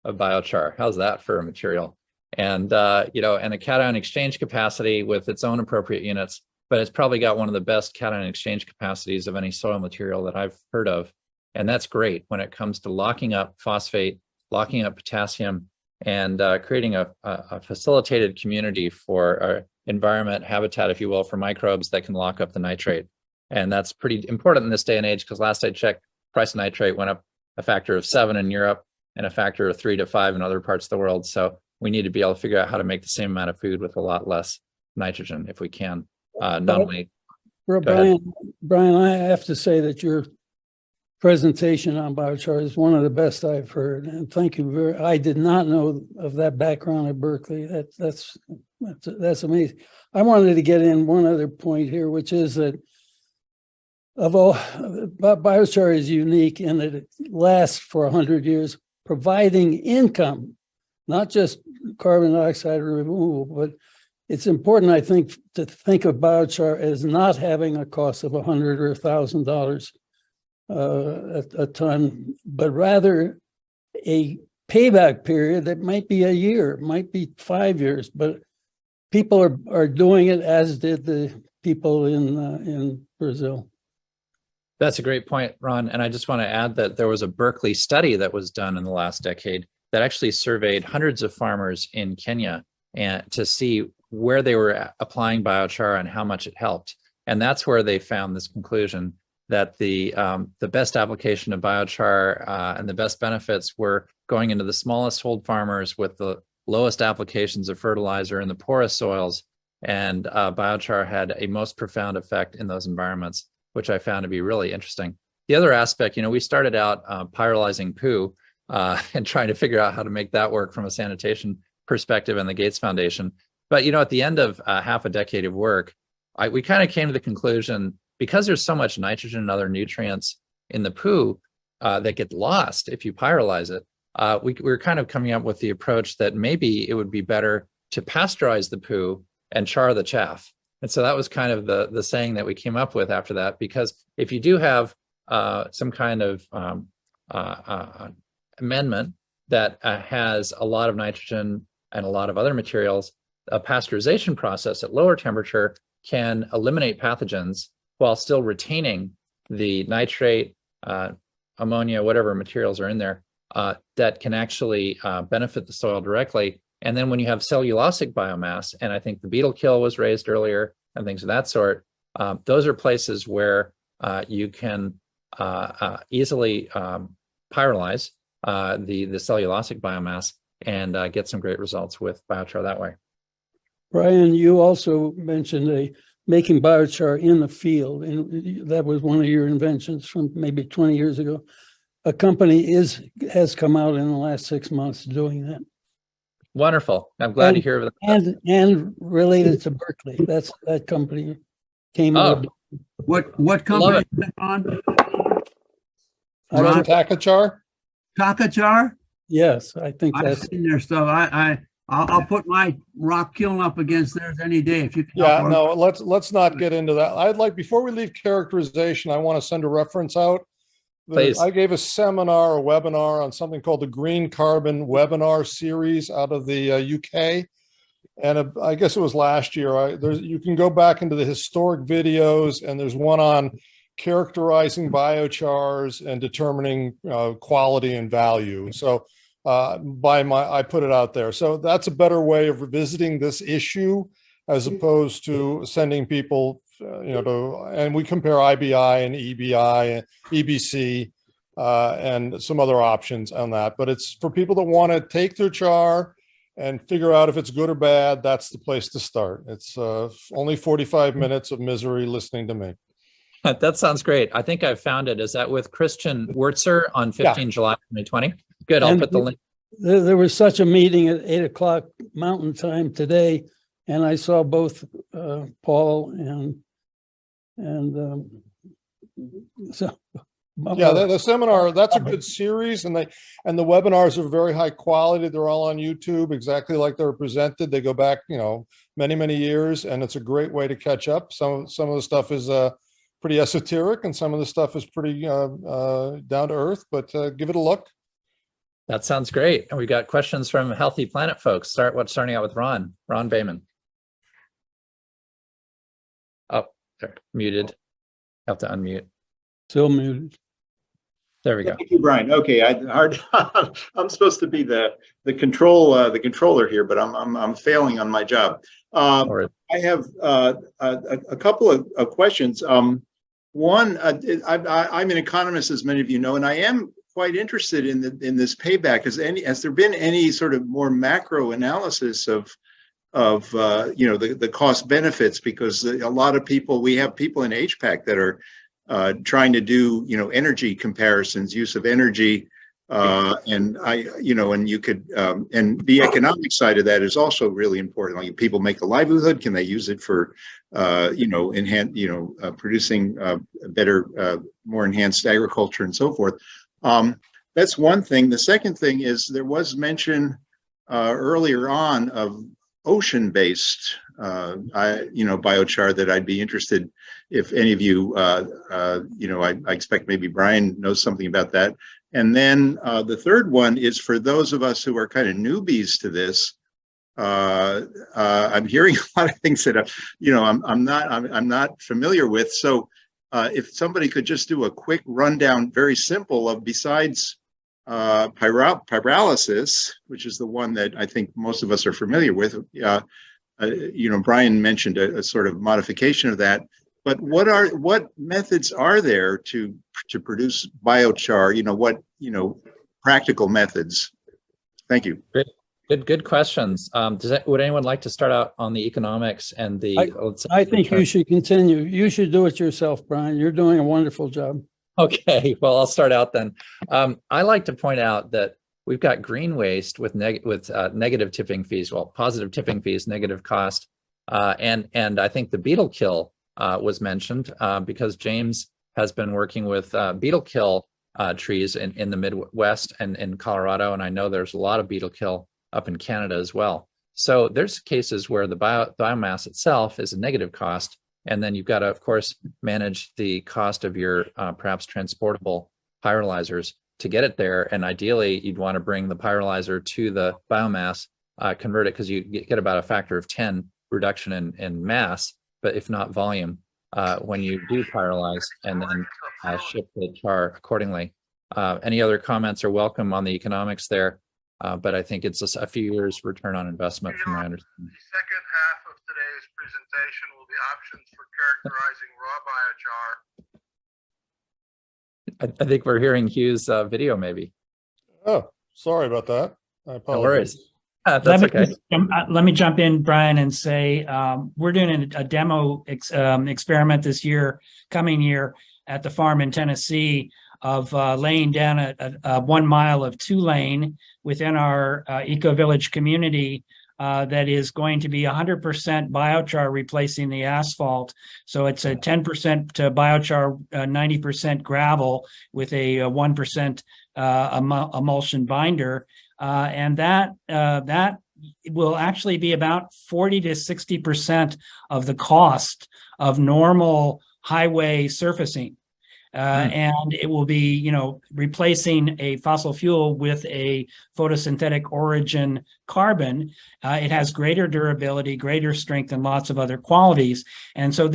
of biochar. How's that for a material? And, and a cation exchange capacity with its own appropriate units, but it's probably got one of the best cation exchange capacities of any soil material that I've heard of. And that's great when it comes to locking up phosphate, locking up potassium, and creating a facilitated community for environment, habitat, if you will, for microbes that can lock up the nitrate. And that's pretty important in this day and age, because last I checked, price of nitrate went up a factor of 7 in Europe and a factor of 3 to 5 in other parts of the world. So we need to be able to figure out how to make the same amount of food with a lot less nitrogen if we can. Not only. Brian, I have to say that your presentation on biochar is one of the best I've heard, and thank you I did not know of that background at Berkeley. That's amazing. I wanted to get in one other point here, which is that biochar is unique in that it lasts for 100 years, providing income, not just carbon dioxide removal, but it's important, I think, to think of biochar as not having a cost of $100 or $1,000 a ton, but rather a payback period that might be a year, might be 5 years, but people are doing it, as did the people in Brazil. That's a great point, Ron. And I just want to add that there was a Berkeley study that was done in the last decade that actually surveyed hundreds of farmers in Kenya and to see where they were applying biochar and how much it helped. And that's where they found this conclusion that the best application of biochar and the best benefits were going into the smallest hold farmers with the lowest applications of fertilizer in the poorest soils. And biochar had a most profound effect in those environments, which I found to be really interesting. The other aspect, we started out pyrolyzing poo and trying to figure out how to make that work from a sanitation perspective in the Gates Foundation. But, at the end of half a decade of work, we kind of came to the conclusion, because there's so much nitrogen and other nutrients in the poo that get lost if you pyrolyze it, we were kind of coming up with the approach that maybe it would be better to pasteurize the poo and char the chaff. And so that was kind of the saying that we came up with after that, because if you do have some kind of amendment that has a lot of nitrogen and a lot of other materials, a pasteurization process at lower temperature can eliminate pathogens while still retaining the nitrate, ammonia, whatever materials are in there that can actually benefit the soil directly. And then when you have cellulosic biomass, and I think the beetle kill was raised earlier and things of that sort, those are places where you can easily pyrolyze the cellulosic biomass and get some great results with biochar that way. Brian, you also mentioned making biochar in the field, and that was one of your inventions from maybe 20 years ago. A company has come out in the last 6 months doing that. Wonderful. I'm glad to hear that. And related to Berkeley, that company came out. What company is that on? Takachar? Takachar? Yes, I think I've seen their stuff. I'll put my rock kiln up against theirs any day if you can. Yeah, no, let's not get into that. I'd like, before we leave characterization, I want to send a reference out. Please. I gave a seminar, a webinar on something called the Green Carbon Webinar Series out of the UK. And I guess it was last year. You can go back into the historic videos, and there's one on characterizing biochars and determining quality and value. So I put it out there. So that's a better way of revisiting this issue, as opposed to sending people, and we compare IBI and EBI and EBC and some other options on that. But it's for people that want to take their char and figure out if it's good or bad. That's the place to start. It's only 45 minutes of misery listening to me. That sounds great. I think I've found it. Is that with Christian Wurtzer on 15 July 2020? Good. I'll put the link. There was such a meeting at 8 o'clock Mountain Time today, and I saw both Paul and so. Yeah, the seminar, that's a good series, and the webinars are very high quality. They're all on YouTube, exactly like they're presented. They go back, many years, and it's a great way to catch up. Some of the stuff is pretty esoteric, and some of the stuff is pretty down to earth, but give it a look. That sounds great. And we got questions from Healthy Planet folks. Starting out with Ron Bayman. Oh, there, muted. Have to unmute. Still muted. There we go. Thank you, Brian. Okay, I'm supposed to be the controller here, but I'm failing on my job. I have a couple of questions. One, I'm an economist, as many of you know, and I am quite interested in this payback. Has there been any sort of more macro analysis of the cost benefits? Because a lot of people, we have people in HPAC that are trying to do energy comparisons, use of energy, and you could and the economic side of that is also really important. Like, if people make a livelihood, can they use it for producing better, more enhanced agriculture and so forth? That's one thing. The second thing is, there was mention earlier on of ocean-based biochar that I'd be interested if any of you I expect maybe Brian knows something about that. And then the third one is for those of us who are kind of newbies to this. I'm hearing a lot of things that I'm not familiar with. So if somebody could just do a quick rundown, very simple, of besides pyrolysis, which is the one that I think most of us are familiar with. Brian mentioned a sort of modification of that. But what methods are there to produce biochar? What practical methods? Thank you. Good questions. Would anyone like to start out on the economics and the? I think you should continue. You should do it yourself, Brian. You're doing a wonderful job. Okay, well, I'll start out then. I like to point out that we've got green waste with negative tipping fees, well, positive tipping fees, negative cost, And I think the beetle kill was mentioned because James has been working with beetle kill trees in the Midwest and in Colorado, and I know there's a lot of beetle kill up in Canada as well. So there's cases where the biomass itself is a negative cost, and then you've got to, of course, manage the cost of your perhaps transportable pyrolyzers to get it there. And ideally, you'd want to bring the pyrolyzer to the biomass, convert it, because you get about a factor of 10 reduction in mass, but if not volume, when you do pyrolyze and then ship the char accordingly. Any other comments are welcome on the economics there, but I think it's a few years return on investment from my understanding. The second half of today's presentation will be options for characterizing raw biochar. I think we're hearing Hugh's video, maybe. Oh, sorry about that. I apologize. No worries. That's okay. Let me jump in, Brian, and say we're doing a demo experiment this coming year, at the farm in Tennessee of laying down a 1 mile of 2-lane within our eco-village community that is going to be 100% biochar replacing the asphalt. So it's a 10% biochar, 90% gravel with a 1% emulsion binder. And that will actually be about 40 to 60% of the cost of normal highway surfacing. And it will be, replacing a fossil fuel with a photosynthetic origin carbon. It has greater durability, greater strength, and lots of other qualities. And so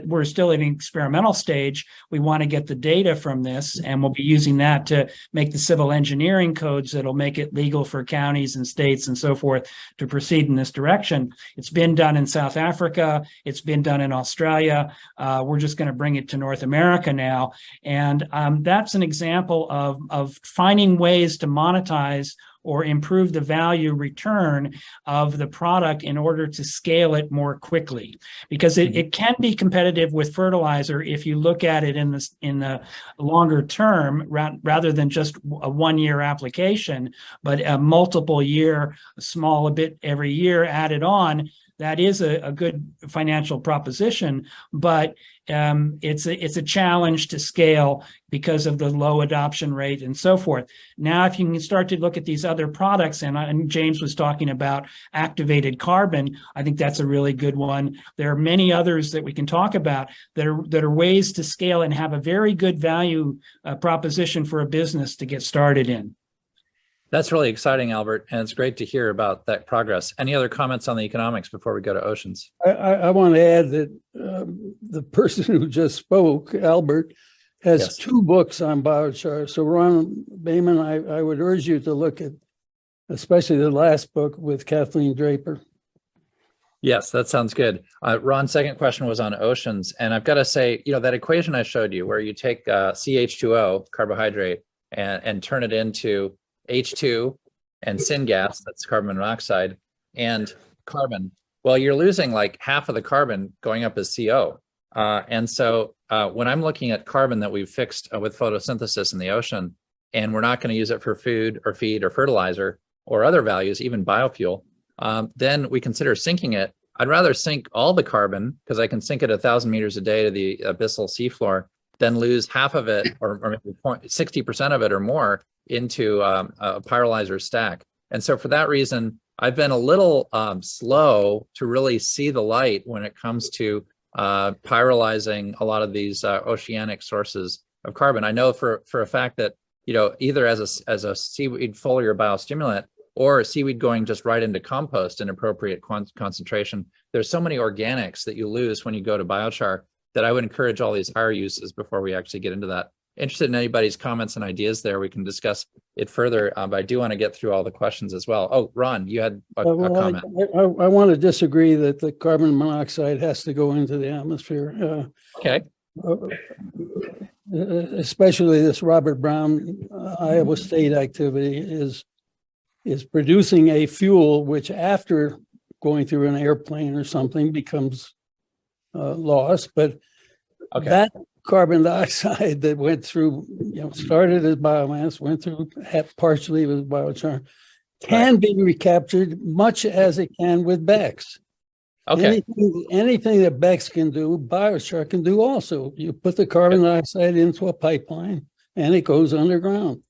we're still in an experimental stage. We want to get the data from this, and we'll be using that to make the civil engineering codes that'll make it legal for counties and states and so forth to proceed in this direction. It's been done in South Africa. It's been done in Australia. We're just going to bring it to North America now. And that's an example of finding ways to monetize or improve the value return of the product in order to scale it more quickly, because it can be competitive with fertilizer if you look at it in the longer term, rather than just a 1-year application, but a multiple year, a bit every year added on. That is a good financial proposition, but it's a challenge to scale because of the low adoption rate and so forth. Now, if you can start to look at these other products, and James was talking about activated carbon, I think that's a really good one. There are many others that we can talk about that are ways to scale and have a very good value proposition for a business to get started in. That's really exciting, Albert, and it's great to hear about that progress. Any other comments on the economics before we go to oceans? I want to add that the person who just spoke, Albert, has 2 books on biochar. So Ron Bayman, I would urge you to look at especially the last book with Kathleen Draper. Yes, that sounds good. Ron's second question was on oceans. And I've got to say, that equation I showed you where you take CH2O, carbohydrate, and turn it into H2 and syngas, that's carbon monoxide, and carbon. Well, you're losing like half of the carbon going up as CO. And so when I'm looking at carbon that we've fixed with photosynthesis in the ocean, and we're not going to use it for food or feed or fertilizer or other values, even biofuel, then we consider sinking it. I'd rather sink all the carbon, because I can sink it 1,000 meters a day to the abyssal seafloor, than lose half of it or maybe 60% of it or more into a pyrolyzer stack. And so for that reason, I've been a little slow to really see the light when it comes to pyrolyzing a lot of these oceanic sources of carbon. I know for a fact that, either as a seaweed foliar biostimulant or seaweed going just right into compost in appropriate concentration, there's so many organics that you lose when you go to biochar that I would encourage all these higher uses before we actually get into that. Interested in anybody's comments and ideas there, we can discuss it further, but I do want to get through all the questions as well. Oh, Ron, you had a comment. I want to disagree that the carbon monoxide has to go into the atmosphere. Okay. Especially this Robert Brown Iowa State activity is producing a fuel which, after going through an airplane or something, becomes lost. But that carbon dioxide that went through, started as biomass, went through partially as biochar, can be recaptured much as it can with BECCS. Okay. Anything that BECCS can do, Biochar can do also. You put the carbon dioxide into a pipeline and it goes underground.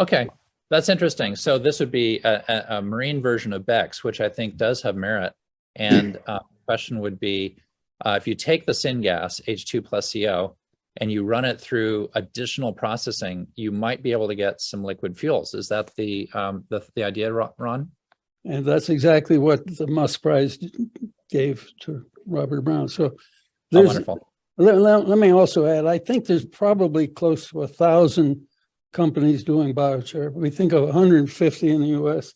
Okay, that's interesting. So this would be a marine version of BECCS, which I think does have merit. And the question would be, if you take the syngas, H2 plus CO, and you run it through additional processing, you might be able to get some liquid fuels. Is that the idea, Ron? And that's exactly what the Musk Prize gave to Robert Brown. So wonderful. Let me also add, I think there's probably close to 1,000 companies doing biochar. We think of 150 in the US.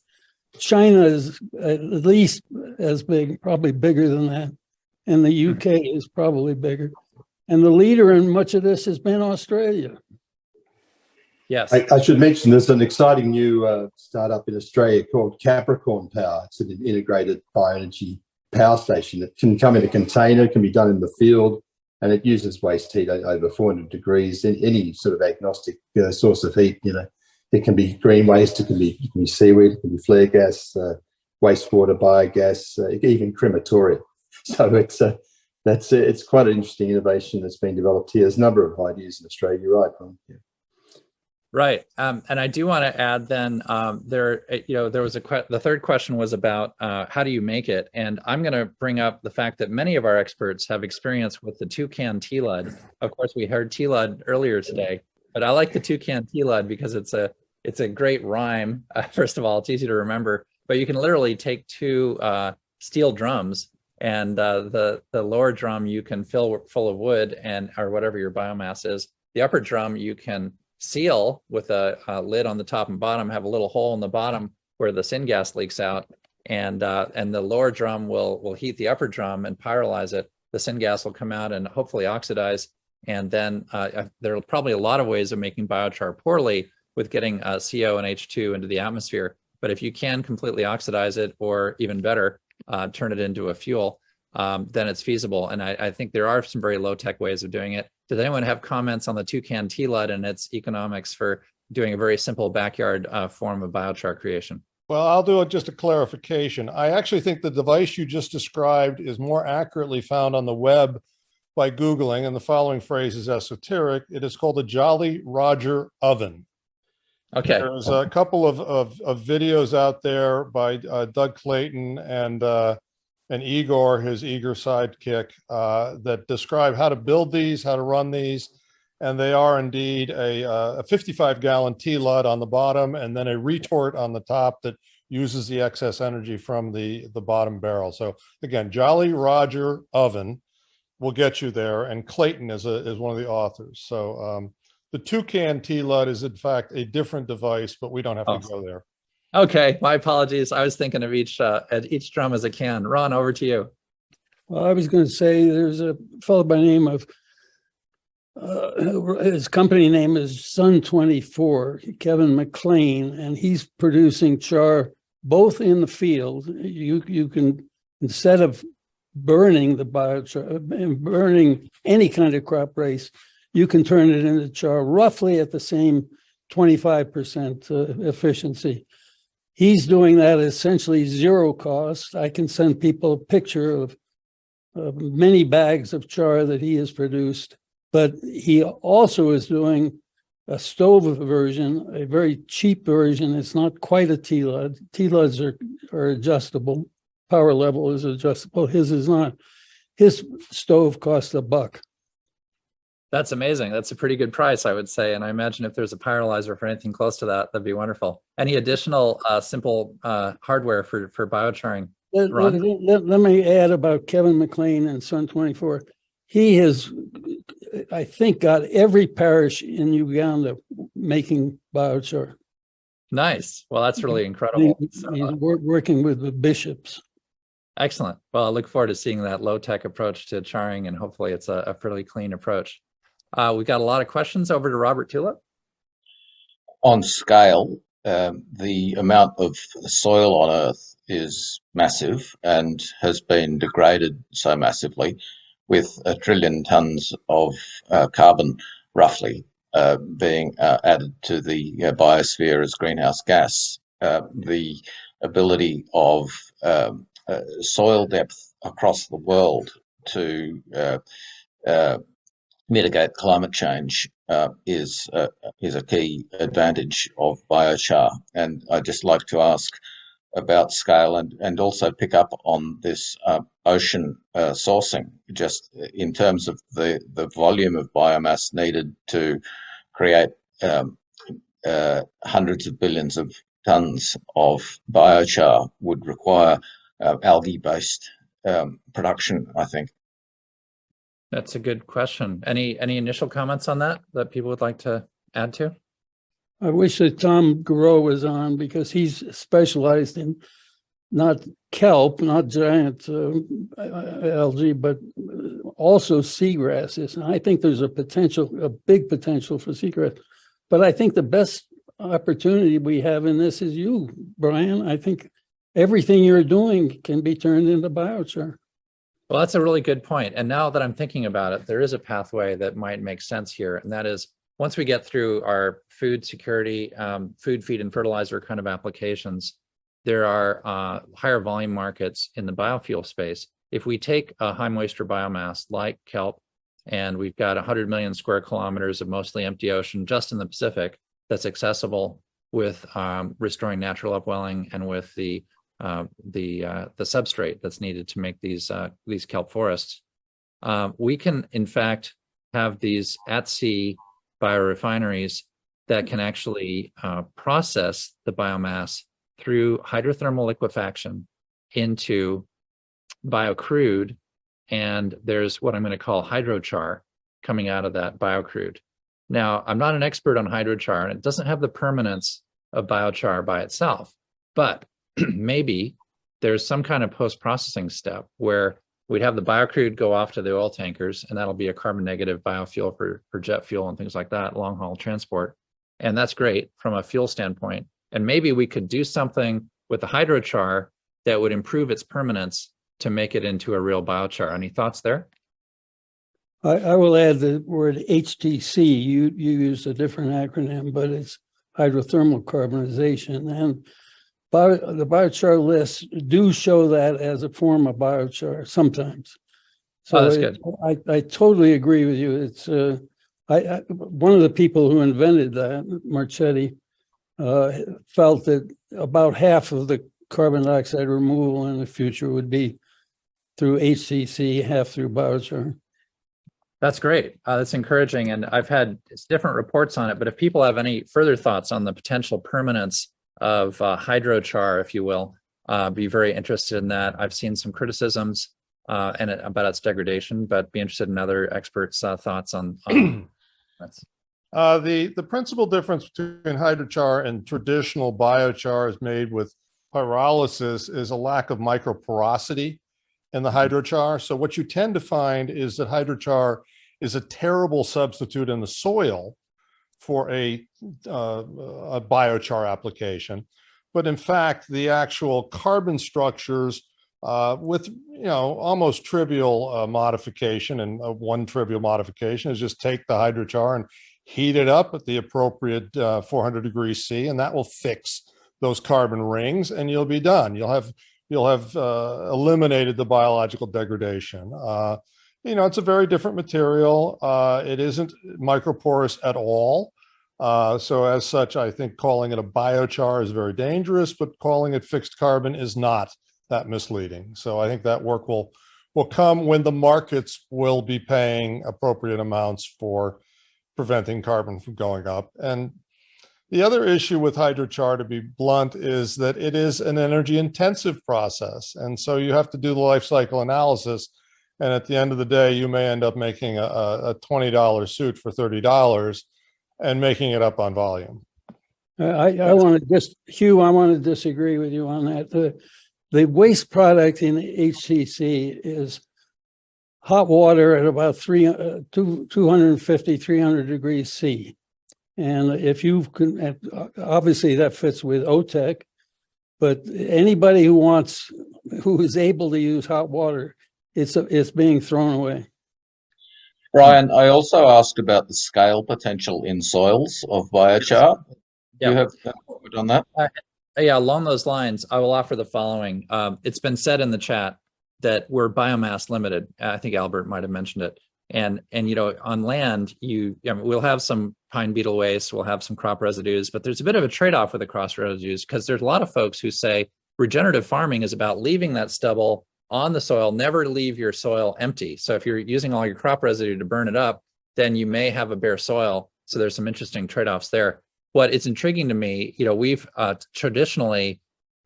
China is at least as big, probably bigger than that. And the UK is probably bigger. And the leader in much of this has been Australia. Yes. I should mention there's an exciting new startup in Australia called Capricorn Power. It's an integrated bioenergy power station that can come in a container, can be done in the field, and it uses waste heat over 400 degrees. Any sort of agnostic source of heat, it can be green waste, it can be seaweed, it can be flare gas, wastewater, biogas, even crematoria. So it's quite an interesting innovation that's been developed here. There's a number of ideas in Australia, you're right, Ron. Yeah. Right, and I do want to add then there was the third question was about how do you make it, and I'm going to bring up the fact that many of our experts have experience with the toucan TLUD. Of course, we heard TLUD earlier today, but I like the toucan TLUD because it's a great rhyme. First of all, it's easy to remember, but you can literally take two steel drums, and the lower drum you can fill full of wood or whatever your biomass is. The upper drum you can seal with a lid on the top and bottom, have a little hole in the bottom where the syngas leaks out, and the lower drum will heat the upper drum and pyrolyze it. The syngas will come out and hopefully oxidize, and then there are probably a lot of ways of making biochar poorly with getting CO and H2 into the atmosphere. But if you can completely oxidize it, or even better, turn it into a fuel, then it's feasible. And I think there are some very low-tech ways of doing it. Does anyone have comments on the toucan TLUD and its economics for doing a very simple backyard form of biochar creation? Well, I'll do just a clarification. I actually think the device you just described is more accurately found on the web by Googling, and the following phrase is esoteric. It is called a Jolly Roger oven. Okay. There's a couple of videos out there by Doug Clayton and Igor, his eager sidekick, that describe how to build these, how to run these. And they are indeed a 55-gallon TLUD on the bottom, and then a retort on the top that uses the excess energy from the bottom barrel. So again, Jolly Roger oven will get you there. And Clayton is one of the authors. So the toucan TLUD is in fact a different device, but we don't have to go there. Okay, my apologies. I was thinking of each drum as a can. Ron, over to you. Well, I was going to say there's a fellow by the name of, his company name is Sun24, Kevin McLaughlin, and he's producing char both in the field. You can, instead of burning the biochar, burning any kind of crop race, you can turn it into char roughly at the same 25% efficiency. He's doing that at essentially zero cost. I can send people a picture of many bags of char that he has produced, but he also is doing a stove version, a very cheap version. It's not quite a TLUD. TLUDs are adjustable. Power level is adjustable. His is not. His stove costs $1. That's amazing. That's a pretty good price, I would say. And I imagine if there's a pyrolyzer for anything close to that, that'd be wonderful. Any additional simple hardware for biocharing? Let me add about Kevin McLaughlin and Sun24. He has, I think, got every parish in Uganda making biochar. Nice. Well, that's really incredible. He's working with the bishops. Excellent. Well, I look forward to seeing that low-tech approach to charring, and hopefully it's a fairly clean approach. We've got a lot of questions. Over to Robert Tulip. On scale, the amount of soil on Earth is massive and has been degraded so massively, with 1 trillion tons of carbon roughly being added to the biosphere as greenhouse gas. The ability of soil depth across the world to mitigate climate change is a key advantage of biochar. And I'd just like to ask about scale and also pick up on this ocean sourcing, just in terms of the volume of biomass needed to create hundreds of billions of tons of biochar would require algae-based production, I think. That's a good question. Any initial comments on that people would like to add to? I wish that Tom Garreau was on, because he's specialized in not kelp, not giant algae, but also seagrasses. And I think there's a big potential for seagrass. But I think the best opportunity we have in this is you, Brian. I think everything you're doing can be turned into biochar. Well, that's a really good point. And now that I'm thinking about it, there is a pathway that might make sense here. And that is, once we get through our food security, food, feed, and fertilizer kind of applications, there are higher volume markets in the biofuel space. If we take a high moisture biomass like kelp, and we've got 100 million square kilometers of mostly empty ocean just in the Pacific that's accessible with restoring natural upwelling and with the substrate that's needed to make these kelp forests, we can in fact have these at-sea biorefineries that can actually process the biomass through hydrothermal liquefaction into biocrude, and there's what I'm going to call hydrochar coming out of that biocrude. Now, I'm not an expert on hydrochar, and it doesn't have the permanence of biochar by itself, but maybe there's some kind of post-processing step where we'd have the biocrude go off to the oil tankers, and that'll be a carbon negative biofuel for jet fuel and things like that, long haul transport. And that's great from a fuel standpoint. And maybe we could do something with the hydrochar that would improve its permanence to make it into a real biochar. Any thoughts there? I will add the word HTC. You use a different acronym, but it's hydrothermal carbonization. And the biochar lists do show that as a form of biochar sometimes. So that's good. I totally agree with you. It's one of the people who invented that, Marchetti, felt that about half of the carbon dioxide removal in the future would be through HTC, half through biochar. That's great. That's encouraging. And I've had different reports on it, but if people have any further thoughts on the potential permanence of hydrochar, if you will, be very interested in that. I've seen some criticisms about its degradation, but be interested in other experts' thoughts on that. The principal difference between hydrochar and traditional biochar is made with pyrolysis is a lack of microporosity in the hydrochar. So what you tend to find is that hydrochar is a terrible substitute in the soil for a biochar application. But in fact, the actual carbon structures with almost trivial modification, and one trivial modification is just take the hydrochar and heat it up at the appropriate 400 degrees C, and that will fix those carbon rings, and you'll be done. You'll have eliminated the biological degradation. It's a very different material. It isn't microporous at all. So as such, I think calling it a biochar is very dangerous, but calling it fixed carbon is not that misleading. So I think that work will come when the markets will be paying appropriate amounts for preventing carbon from going up. And the other issue with hydrochar, to be blunt, is that it is an energy intensive process. And so you have to do the life cycle analysis. And at the end of the day, you may end up making a $20 suit for $30 and making it up on volume. I want to Hugh, I want to disagree with you on that. The waste product in HCC is hot water at about 250, 300 degrees C. And if you can, obviously that fits with OTEC, but anybody who is able to use hot water, it's being thrown away. Brian, I also asked about the scale potential in soils of biochar. Yeah. You have a comment on that? Yeah, along those lines, I will offer the following. It's been said in the chat that we're biomass limited. I think Albert might have mentioned it. And on land, we'll have some pine beetle waste, we'll have some crop residues, but there's a bit of a trade-off with the cross residues, because there's a lot of folks who say regenerative farming is about leaving that stubble on the soil, never leave your soil empty. So if you're using all your crop residue to burn it up, then you may have a bare soil. So there's some interesting trade-offs there. What is intriguing to me, we've traditionally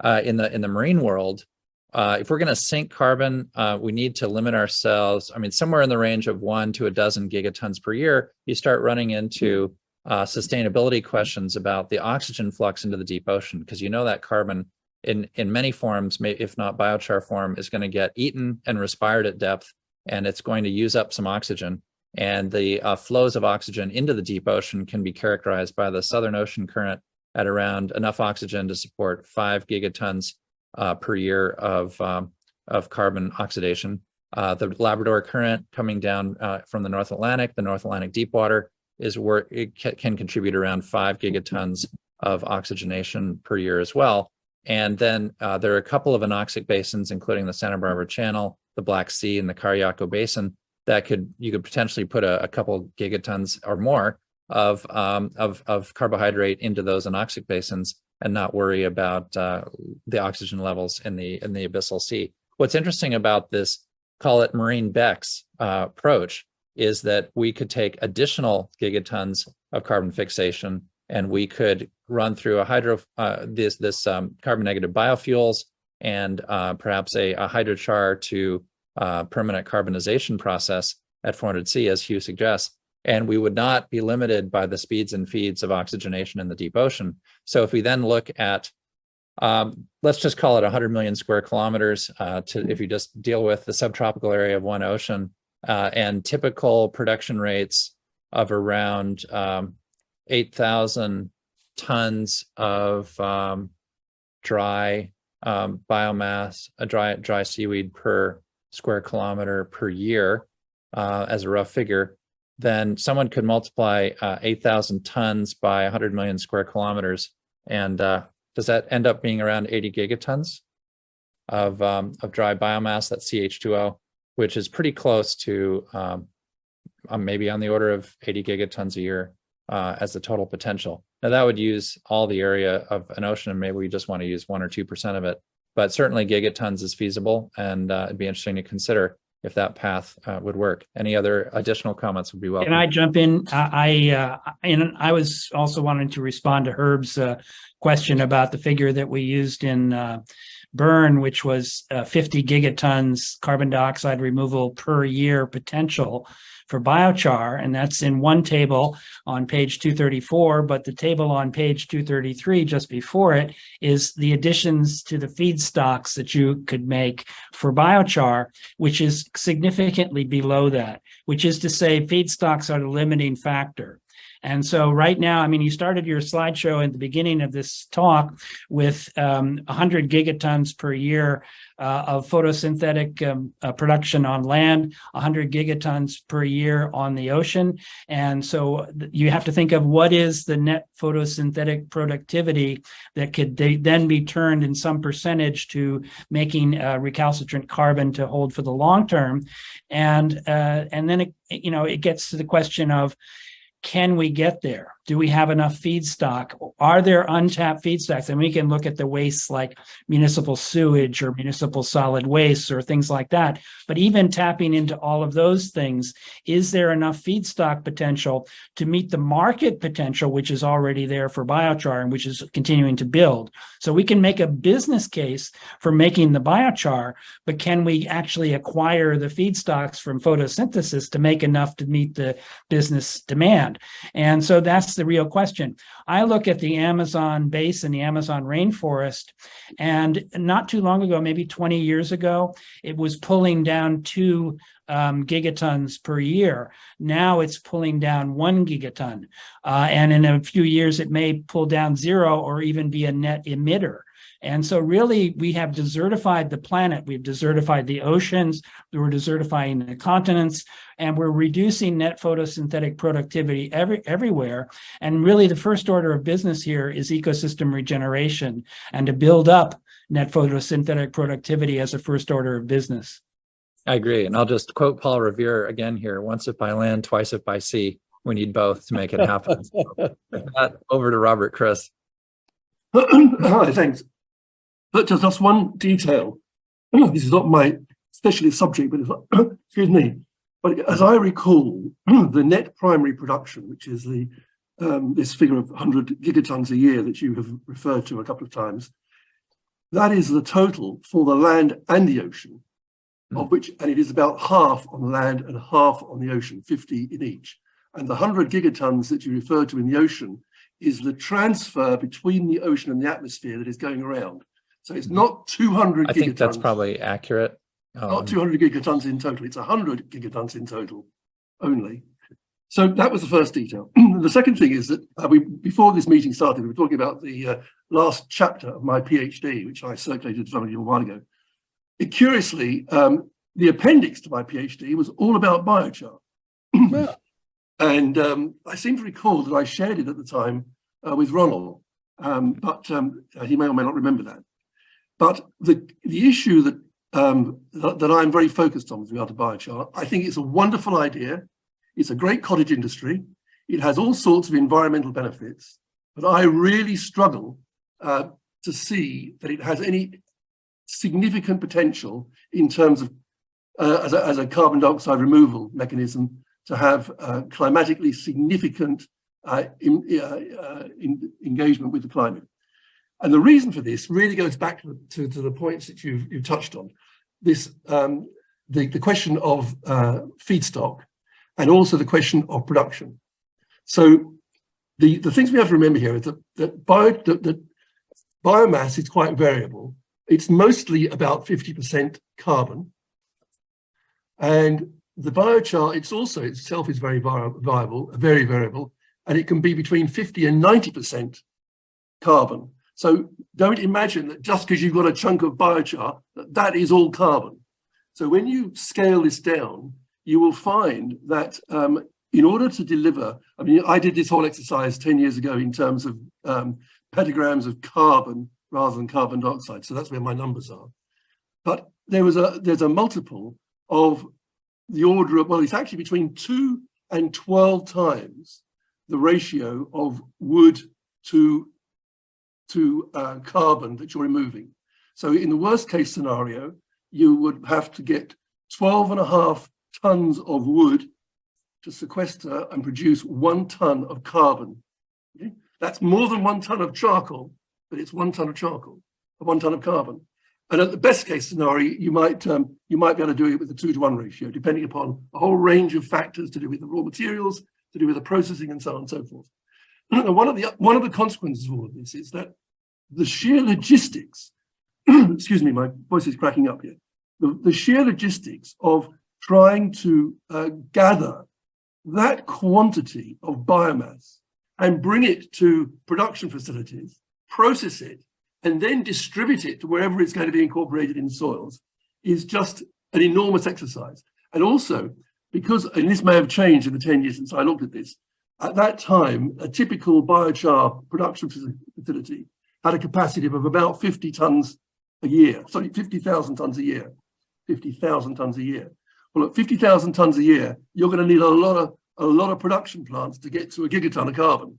in the marine world, if we're going to sink carbon, we need to limit ourselves. I mean, somewhere in the range of 1 to a dozen gigatons per year. You start running into sustainability questions about the oxygen flux into the deep ocean, because that carbon in many forms, if not biochar form, is going to get eaten and respired at depth, and it's going to use up some oxygen. And the flows of oxygen into the deep ocean can be characterized by the Southern Ocean current at around enough oxygen to support 5 gigatons per year of carbon oxidation. The Labrador current coming down from the North Atlantic deep water, is where it can contribute around 5 gigatons of oxygenation per year as well. And then there are a couple of anoxic basins, including the Santa Barbara Channel, the Black Sea, and the Cariaco Basin, that you could potentially put a couple gigatons or more of carbohydrate into those anoxic basins and not worry about the oxygen levels in the abyssal sea. What's interesting about this, call it marine BECCS approach, is that we could take additional gigatons of carbon fixation, and we could run through a carbon negative biofuels and perhaps a hydrochar to permanent carbonization process at 400C, as Hugh suggests. And we would not be limited by the speeds and feeds of oxygenation in the deep ocean. So if we then look at, let's just call it 100 million square kilometers, if you just deal with the subtropical area of one ocean, and typical production rates of around 8,000 tons of dry biomass, dry seaweed per square kilometer per year, as a rough figure, then someone could multiply 8,000 tons by 100 million square kilometers. And does that end up being around 80 gigatons of dry biomass, that's CH2O, which is pretty close to maybe on the order of 80 gigatons a year as the total potential. Now that would use all the area of an ocean, and maybe we just want to use 1 or 2% of it. But certainly gigatons is feasible, and it'd be interesting to consider if that path would work. Any other additional comments would be welcome. Can I jump in? I was also wanting to respond to Herb's question about the figure that we used in Burn, which was 50 gigatons carbon dioxide removal per year potential for biochar, and that's in one table on page 234, but the table on page 233 just before it is the additions to the feedstocks that you could make for biochar, which is significantly below that, which is to say feedstocks are the limiting factor. And so right now, I mean, you started your slideshow at the beginning of this talk with 100 gigatons per year of photosynthetic production on land, 100 gigatons per year on the ocean. And so you have to think of what is the net photosynthetic productivity that could then be turned in some percentage to making recalcitrant carbon to hold for the long term. And then it gets to the question of, can we get there? Do we have enough feedstock? Are there untapped feedstocks? And we can look at the wastes like municipal sewage or municipal solid waste or things like that. But even tapping into all of those things, is there enough feedstock potential to meet the market potential, which is already there for biochar and which is continuing to build? So we can make a business case for making the biochar, but can we actually acquire the feedstocks from photosynthesis to make enough to meet the business demand? And so that's the real question. I look at the Amazon basin, the Amazon rainforest, and not too long ago, maybe 20 years ago, it was pulling down 2 gigatons per year. Now it's pulling down 1 gigaton. And in a few years, it may pull down 0 or even be a net emitter. And so really, we have desertified the planet. We've desertified the oceans. We're desertifying the continents. And we're reducing net photosynthetic productivity everywhere. And really, the first order of business here is ecosystem regeneration and to build up net photosynthetic productivity as a first order of business. I agree. And I'll just quote Paul Revere again here: once if by land, twice if by sea. We need both to make it happen. So, over to Robert, Chris. Hi, thanks. But just one detail. This is not my specialist subject, but it's, excuse me. But as I recall, the net primary production, which is the this figure of 100 gigatons a year that you have referred to a couple of times, that is the total for the land and the ocean, of which, and it is about half on the land and half on the ocean, 50 in each. And the 100 gigatons that you refer to in the ocean is the transfer between the ocean and the atmosphere that is going around. So it's not 200 gigatons. I think that's probably accurate. Not 200 gigatons in total. It's 100 gigatons in total only. So that was the first detail. The second thing is that before this meeting started, we were talking about the last chapter of my PhD, which I circulated to some of you a while ago. Curiously, the appendix to my PhD was all about biochar. Yeah. And I seem to recall that I shared it at the time with Ronald, but he may or may not remember that. But the issue that I'm very focused on with regard to biochar, I think it's a wonderful idea. It's a great cottage industry. It has all sorts of environmental benefits, but I really struggle to see that it has any significant potential in terms of as a carbon dioxide removal mechanism to have climatically significant engagement with the climate. And the reason for this really goes back to the points that you've touched on. This the question of feedstock and also the question of production. So the things we have to remember here is that biomass is quite variable. It's mostly about 50% carbon. And the biochar, itself is very viable, very variable, and it can be between 50 and 90% carbon. So don't imagine that just because you've got a chunk of biochar, that is all carbon. So when you scale this down, you will find that in order to deliver, I mean, I did this whole exercise 10 years ago in terms of petagrams of carbon rather than carbon dioxide. So that's where my numbers are. But there's a multiple of the order of, well, it's actually between 2 and 12 times the ratio of wood to carbon that you're removing. So in the worst case scenario, you would have to get 12.5 tons of wood to sequester and produce 1 ton of carbon. Okay? That's more than 1 ton of charcoal, but it's 1 ton of charcoal, 1 ton of carbon. And at the best case scenario, you might be able to do it with a 2-to-1 ratio, depending upon a whole range of factors to do with the raw materials, to do with the processing, and so on and so forth. And one of the consequences of all of this is that the sheer logistics, excuse me, my voice is cracking up here. The sheer logistics of trying to gather that quantity of biomass and bring it to production facilities, process it, and then distribute it to wherever it's going to be incorporated in soils is just an enormous exercise. And also, because, and this may have changed in the 10 years since I looked at this, at that time, a typical biochar production facility had a capacity of about 50 tons a year, sorry, 50,000 tons a year, 50,000 tons a year. Well, at 50,000 tons a year, you're going to need a lot of production plants to get to a gigaton of carbon.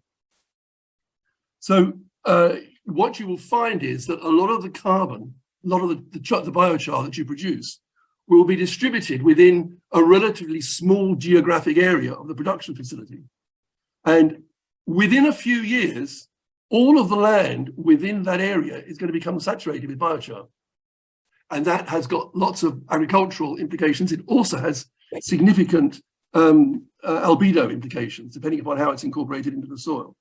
So what you will find is that a lot of the carbon, a lot of the biochar that you produce will be distributed within a relatively small geographic area of the production facility. And within a few years, all of the land within that area is going to become saturated with biochar. And that has got lots of agricultural implications. It also has significant albedo implications, depending upon how it's incorporated into the soil.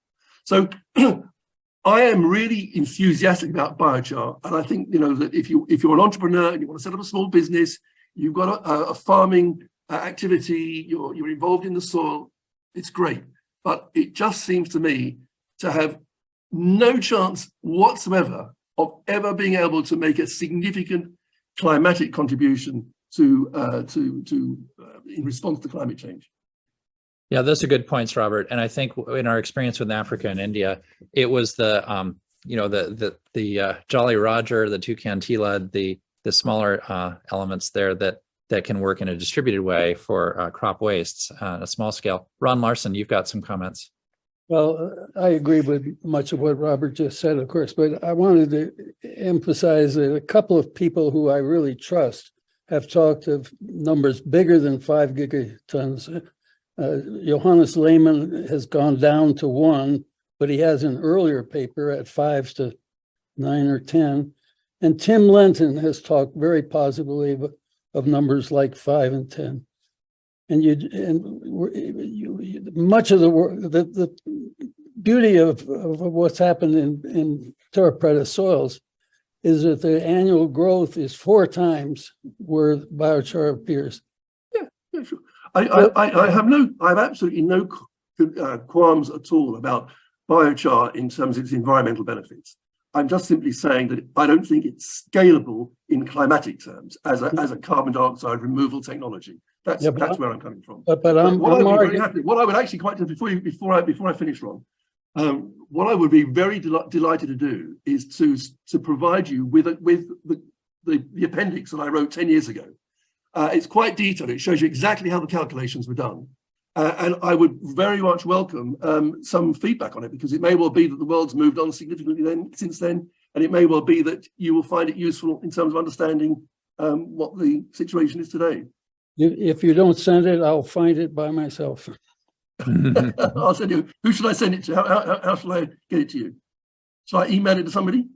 So I am really enthusiastic about biochar. And I think, that if you're an entrepreneur and you want to set up a small business, you've got a farming activity, you're involved in the soil, it's great. But it just seems to me to have no chance whatsoever of ever being able to make a significant climatic contribution to in response to climate change. Yeah, those are good points, Robert. And I think in our experience with Africa and India, it was the the Jolly Roger, the toucan tea lead, the smaller elements there that can work in a distributed way for crop wastes on a small scale. Ron Larson, you've got some comments. Well, I agree with much of what Robert just said, of course, but I wanted to emphasize that a couple of people who I really trust have talked of numbers bigger than 5 gigatons. Johannes Lehmann has gone down to 1, but he has an earlier paper at 5 to 9 or 10. And Tim Lenton has talked very positively of numbers like 5 and 10. And much of the work, the beauty of what's happened in terra preta soils is that the annual growth is 4 times where biochar appears. Yeah, sure. I have absolutely no qualms at all about biochar in terms of its environmental benefits. I'm just simply saying that I don't think it's scalable in climatic terms as a carbon dioxide removal technology. That's where I'm coming from. But what I would actually quite before I finish, Ron, what I would be very delighted to do is to provide you with the appendix that I wrote 10 years ago. It's quite detailed. It shows you exactly how the calculations were done. And I would very much welcome some feedback on it, because it may well be that the world's moved on significantly since then, and it may well be that you will find it useful in terms of understanding what the situation is today. If you don't send it, I'll find it by myself. I'll send you. Who should I send it to? How shall I get it to you? Shall I email it to somebody?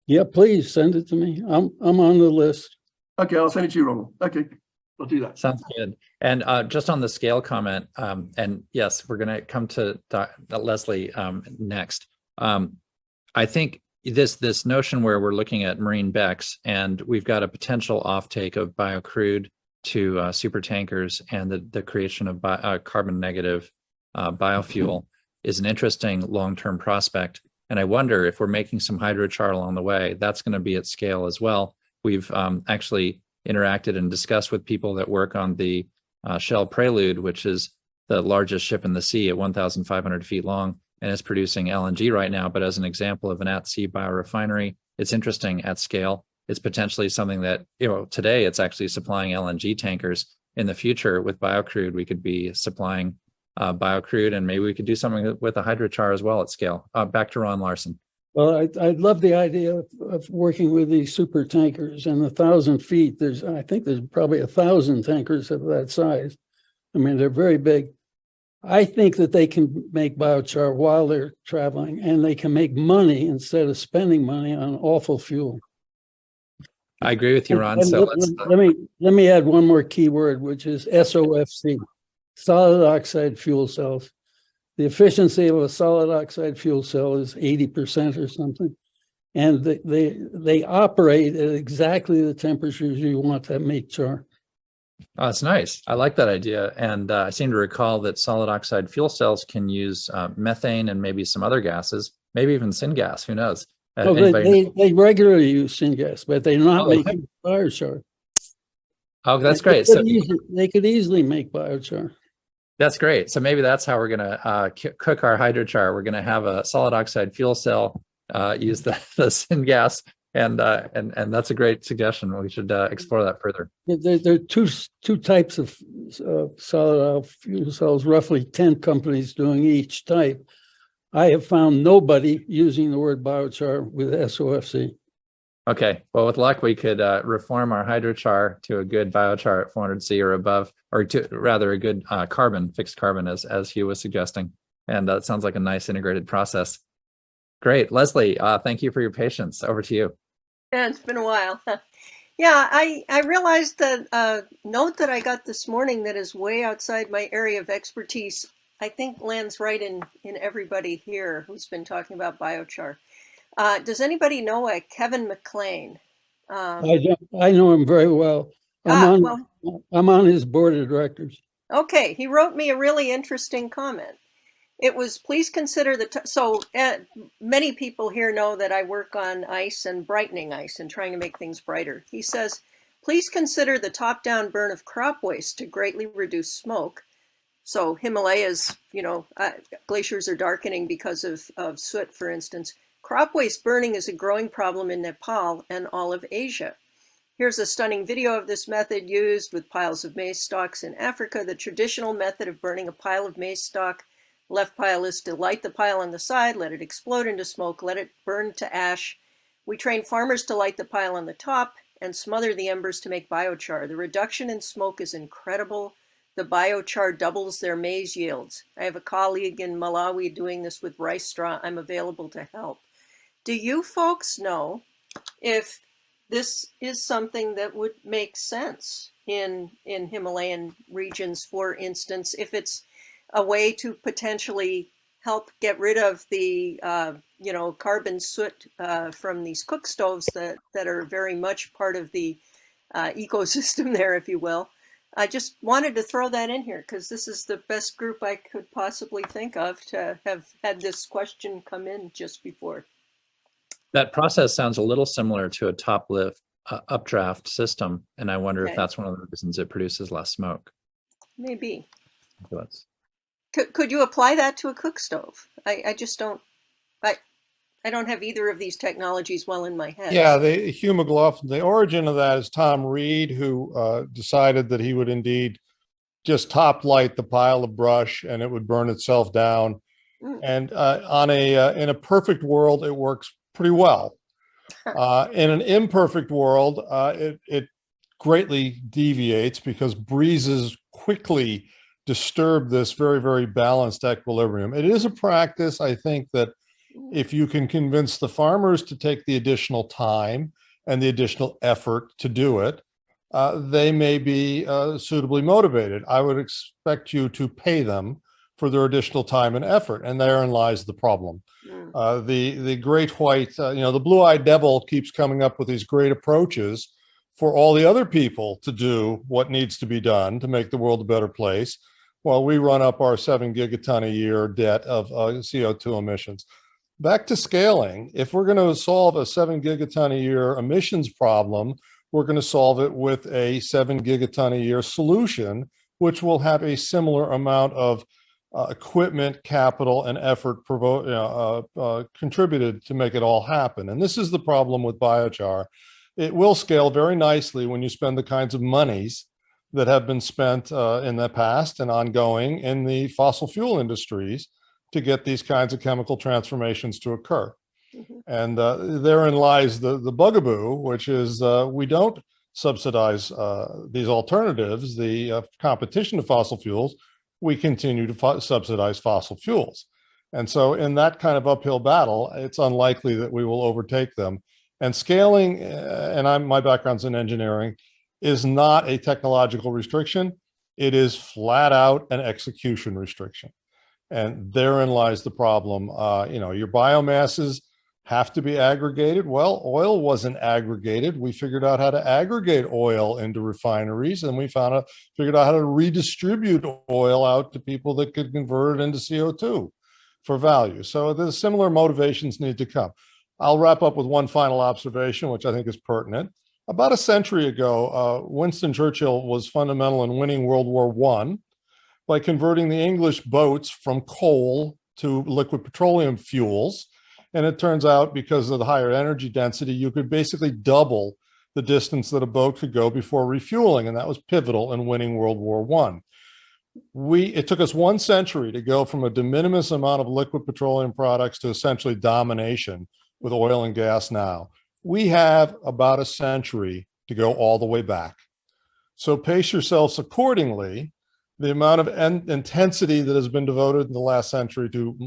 Yeah, please send it to me. I'm on the list. Okay, I'll send it to you, Ronald. Okay, I'll do that. Sounds good. And just on the scale comment, and yes, we're going to come to Leslie next. I think this notion where we're looking at marine BECCS, and we've got a potential offtake of biocrude to super tankers, and the creation of carbon negative biofuel is an interesting long-term prospect. And I wonder if we're making some hydrochar along the way, that's going to be at scale as well. We've actually interacted and discussed with people that work on the Shell Prelude, which is the largest ship in the sea at 1,500 feet long, and is producing LNG right now. But as an example of an at-sea biorefinery, it's interesting at scale. It's potentially something that, today it's actually supplying LNG tankers. In the future, with biocrude, we could be supplying biocrude, and maybe we could do something with a hydrochar as well at scale. Back to Ron Larson. Well, I love the idea of working with these super tankers, and 1,000 feet. I think there's probably 1,000 tankers of that size. I mean, they're very big. I think that they can make biochar while they're traveling, and they can make money instead of spending money on awful fuel. I agree with you, Ron. Let me add one more key word, which is SOFC, solid oxide fuel cells. The efficiency of a solid oxide fuel cell is 80% or something, and they operate at exactly the temperatures you want that make char. Oh, that's nice. I like that idea, and I seem to recall that solid oxide fuel cells can use methane and maybe some other gases, maybe even syngas. Who knows? They regularly use syngas, but they're not making biochar. Oh, that's great. They could easily make biochar. That's great. So maybe that's how we're going to cook our hydrochar. We're going to have a solid oxide fuel cell, use the syngas, and that's a great suggestion. We should explore that further. There are two types of solid fuel cells, roughly 10 companies doing each type. I have found nobody using the word biochar with SOFC. Okay, well, with luck, we could reform our hydrochar to a good biochar at 400 C or above, or to rather a good fixed carbon, as Hugh was suggesting. And that sounds like a nice integrated process. Great. Leslie, thank you for your patience. Over to you. Yeah, it's been a while. Yeah, I realized that note that I got this morning that is way outside my area of expertise, I think lands right in everybody here who's been talking about biochar. Does anybody know a Kevin McLaughlin? I know him very well. I'm on his board of directors. Okay, he wrote me a really interesting comment. It was, please consider many people here know that I work on ice and brightening ice and trying to make things brighter. He says, please consider the top-down burn of crop waste to greatly reduce smoke. So Himalayas, glaciers are darkening because of soot, for instance. Crop waste burning is a growing problem in Nepal and all of Asia. Here's a stunning video of this method used with piles of maize stalks in Africa. The traditional method of burning a pile of maize stalk, left pile is to light the pile on the side, let it explode into smoke, let it burn to ash. We train farmers to light the pile on the top and smother the embers to make biochar. The reduction in smoke is incredible. The biochar doubles their maize yields. I have a colleague in Malawi doing this with rice straw. I'm available to help. Do you folks know if this is something that would make sense in Himalayan regions, for instance, if it's a way to potentially help get rid of the carbon soot from these cook stoves that are very much part of the ecosystem there, if you will. I just wanted to throw that in here because this is the best group I could possibly think of to have had this question come in just before. That process sounds a little similar to a top lift updraft system, and I wonder if that's one of the reasons it produces less smoke. Maybe. Could you apply that to a cook stove? I just don't. I don't have either of these technologies well in my head. Yeah, Hugh McLaughlin, the origin of that is Tom Reed, who decided that he would indeed just top light the pile of brush and it would burn itself down. And in a perfect world, it works pretty well. In an imperfect world, it greatly deviates because breezes quickly disturb this very, very balanced equilibrium. It is a practice, I think, that if you can convince the farmers to take the additional time and the additional effort to do it, they may be suitably motivated. I would expect you to pay them for their additional time and effort, and therein lies the problem. The great white, the blue-eyed devil keeps coming up with these great approaches for all the other people to do what needs to be done to make the world a better place, while we run up our 7 gigaton a year debt of CO2 emissions. Back to scaling, if we're going to solve a 7 gigaton a year emissions problem, we're going to solve it with a 7 gigaton a year solution, which will have a similar amount of equipment, capital, and effort contributed to make it all happen. And this is the problem with biochar. It will scale very nicely when you spend the kinds of monies that have been spent in the past and ongoing in the fossil fuel industries to get these kinds of chemical transformations to occur. And therein lies the bugaboo, which is we don't subsidize these alternatives, the competition to fossil fuels. We continue to subsidize fossil fuels. And so in that kind of uphill battle, it's unlikely that we will overtake them. And scaling, and my background's in engineering, is not a technological restriction. It is flat out an execution restriction. And therein lies the problem. Your biomasses have to be aggregated. Well, oil wasn't aggregated. We figured out how to aggregate oil into refineries, and we figured out how to redistribute oil out to people that could convert it into CO2 for value. So the similar motivations need to come. I'll wrap up with one final observation, which I think is pertinent. About a century ago, Winston Churchill was fundamental in winning World War I by converting the English boats from coal to liquid petroleum fuels. And it turns out, because of the higher energy density, you could basically double the distance that a boat could go before refueling. And that was pivotal in winning World War I. It took us 1 century to go from a de minimis amount of liquid petroleum products to essentially domination with oil and gas now. We have about a century to go all the way back. So pace yourselves accordingly. The amount of intensity that has been devoted in the last century to,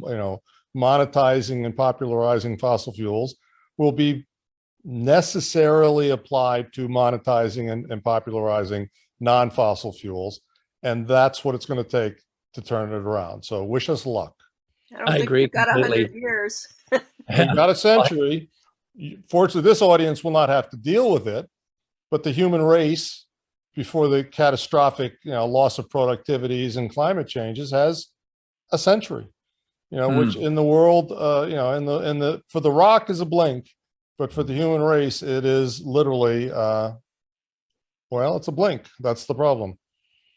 monetizing and popularizing fossil fuels will be necessarily applied to monetizing and popularizing non-fossil fuels. And that's what it's going to take to turn it around. So wish us luck. I agree. We've got 100 years. We've got a century. Fortunately, this audience will not have to deal with it, but the human race, before the catastrophic loss of productivities and climate changes, has a century. Which in the world, for the rock is a blink, but for the human race, it is literally, it's a blink. That's the problem.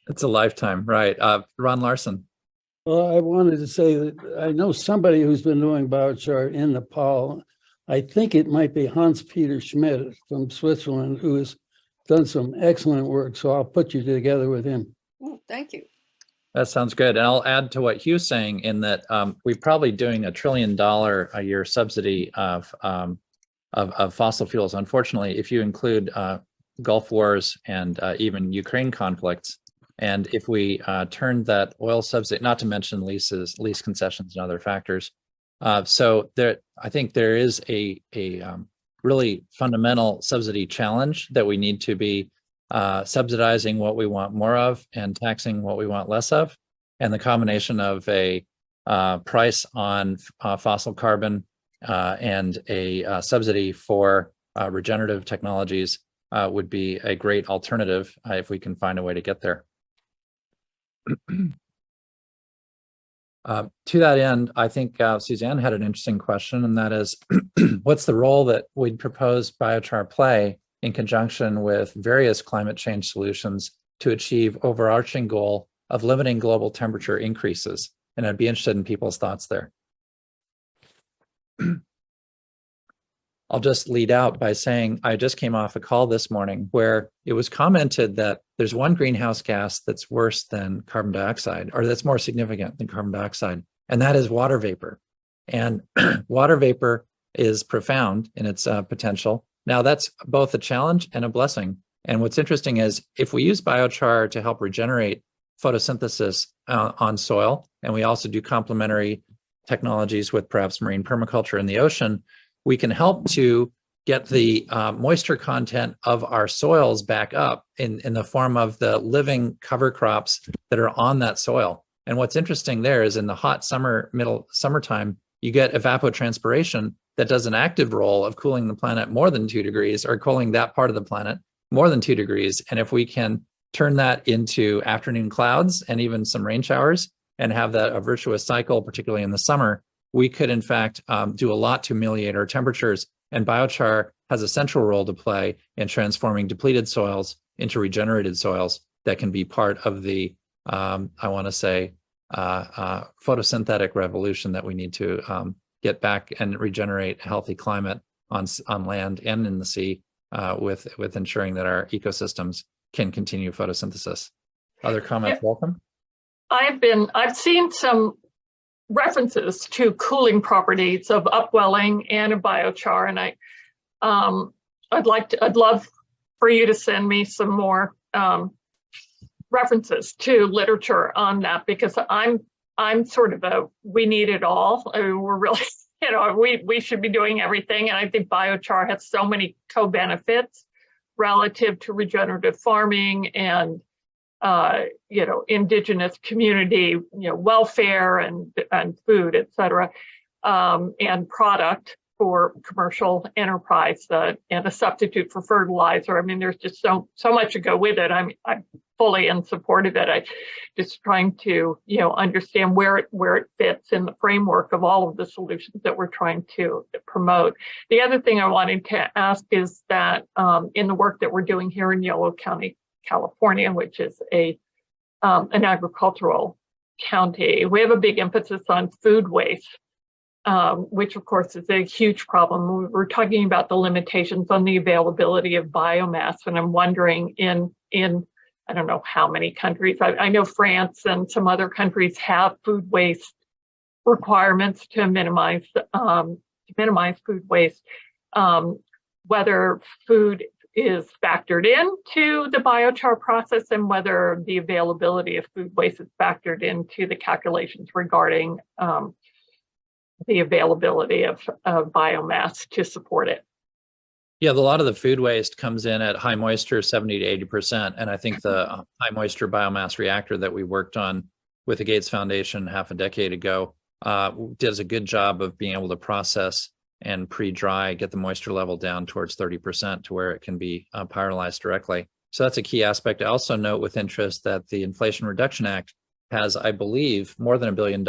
It's a lifetime, right? Ron Larson. Well, I wanted to say that I know somebody who's been doing biochar in Nepal, I think it might be Hans-Peter Schmidt from Switzerland, who has done some excellent work. So I'll put you together with him. Thank you. That sounds good. And I'll add to what Hugh's saying in that we're probably doing $1 trillion a year subsidy of fossil fuels. Unfortunately, if you include Gulf wars and even Ukraine conflicts, and if we turn that oil subsidy, not to mention lease concessions and other factors, so there, I think there is a really fundamental subsidy challenge that we need to be subsidizing what we want more of and taxing what we want less of. And the combination of a price on fossil carbon and a subsidy for regenerative technologies would be a great alternative if we can find a way to get there. To that end, I think Suzanne had an interesting question, and that is, what's the role that we'd propose biochar play in conjunction with various climate change solutions to achieve overarching goal of limiting global temperature increases? And I'd be interested in people's thoughts there. I'll just lead out by saying I just came off a call this morning where it was commented that there's one greenhouse gas that's worse than carbon dioxide, or that's more significant than carbon dioxide, and that is water vapor. And water vapor is profound in its potential. Now, that's both a challenge and a blessing. And what's interesting is if we use biochar to help regenerate photosynthesis on soil, and we also do complementary technologies with perhaps marine permaculture in the ocean, we can help to get the moisture content of our soils back up in the form of the living cover crops that are on that soil. And what's interesting there is in the hot summertime, you get evapotranspiration that does an active role of cooling the planet more than 2 degrees, or cooling that part of the planet more than 2 degrees. And if we can turn that into afternoon clouds and even some rain showers and have that a virtuous cycle, particularly in the summer, we could in fact do a lot to ameliorate our temperatures. And biochar has a central role to play in transforming depleted soils into regenerated soils that can be part of the, I want to say, photosynthetic revolution that we need to get back and regenerate a healthy climate on land and in the sea with ensuring that our ecosystems can continue photosynthesis. Other comments, welcome. I've seen some references to cooling properties of upwelling and a biochar, and I'd love for you to send me some more references to literature on that, because I'm sort of we need it all. I mean, we're really, we should be doing everything, and I think biochar has so many co-benefits relative to regenerative farming and indigenous community, welfare and food, et cetera, and product for commercial enterprise and a substitute for fertilizer. I mean, there's just so much to go with it. I'm fully in support of it. I just trying to, understand where it fits in the framework of all of the solutions that we're trying to promote. The other thing I wanted to ask is that in the work that we're doing here in Yolo County, California, which is an agricultural county, we have a big emphasis on food waste, which of course is a huge problem. We're talking about the limitations on the availability of biomass, and I'm wondering in I don't know how many countries. I know France and some other countries have food waste requirements to minimize food waste. Whether food is factored into the biochar process, and whether the availability of food waste is factored into the calculations regarding the availability of biomass to support it. Yeah, a lot of the food waste comes in at high moisture, 70 to 80%. And I think the high moisture biomass reactor that we worked on with the Gates Foundation half a decade ago does a good job of being able to process and pre-dry, get the moisture level down towards 30% to where it can be pyrolyzed directly. So that's a key aspect. I also note with interest that the Inflation Reduction Act has, I believe, more than $1 billion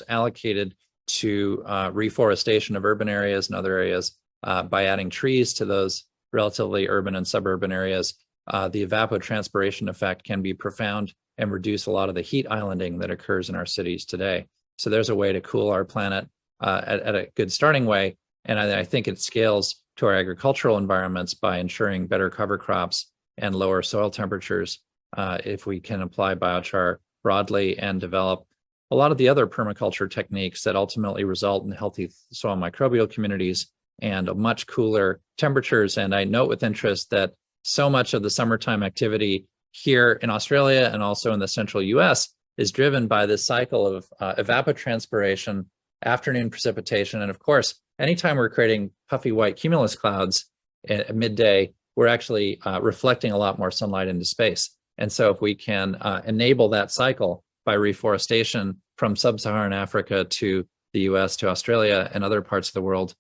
allocated to reforestation of urban areas and other areas by adding trees to those relatively urban and suburban areas. The evapotranspiration effect can be profound and reduce a lot of the heat islanding that occurs in our cities today. So there's a way to cool our planet at a good starting way. And I think it scales to our agricultural environments by ensuring better cover crops and lower soil temperatures if we can apply biochar broadly and develop a lot of the other permaculture techniques that ultimately result in healthy soil microbial communities and much cooler temperatures. And I note with interest that so much of the summertime activity here in Australia and also in the central US is driven by this cycle of evapotranspiration, afternoon precipitation. And of course, anytime we're creating puffy white cumulus clouds at midday, we're actually reflecting a lot more sunlight into space. And so if we can enable that cycle by reforestation from sub-Saharan Africa to the US, to Australia and other parts of the world,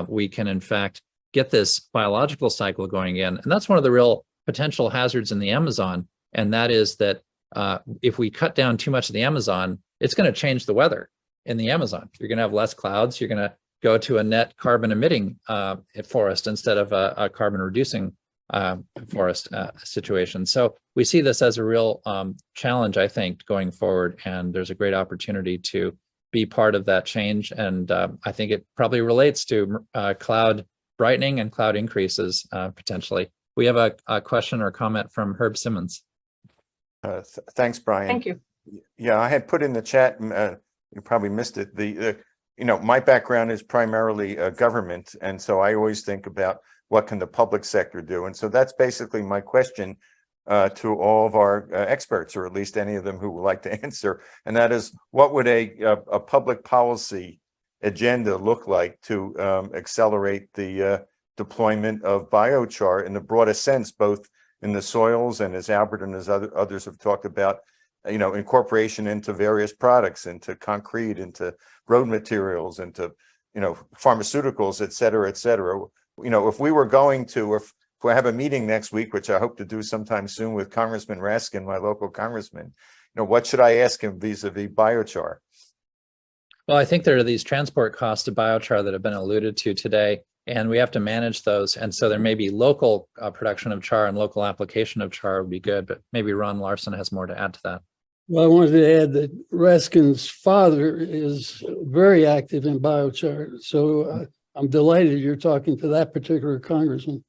we can in fact get this biological cycle going in. And that's one of the real potential hazards in the Amazon. And that is that if we cut down too much of the Amazon, it's going to change the weather in the Amazon. You're going to have less clouds. You're going to go to a net carbon emitting forest instead of a carbon reducing forest situation. So we see this as a real challenge, I think, going forward. And there's a great opportunity to be part of that change. And I think it probably relates to cloud brightening and cloud increases potentially. We have a question or comment from Herb Simmons. Thanks, Brian. Thank you. Yeah, I had put in the chat, you probably missed it. My background is primarily government. And so I always think about what can the public sector do? And so that's basically my question to all of our experts, or at least any of them who would like to answer. And that is, what would a public policy agenda look like to accelerate the deployment of biochar in the broadest sense, both in the soils and, as Albert and as others have talked about, incorporation into various products, into concrete, into road materials, into, pharmaceuticals, et cetera, et cetera. If we were going to, if we have a meeting next week, which I hope to do sometime soon with Congressman Raskin, my local congressman, what should I ask him vis-a-vis biochar? Well, I think there are these transport costs of biochar that have been alluded to today, and we have to manage those. And so there may be local production of char and local application of char would be good, but maybe Ron Larson has more to add to that. Well, I wanted to add that Raskin's father is very active in biochar. So I'm delighted you're talking to that particular congressman.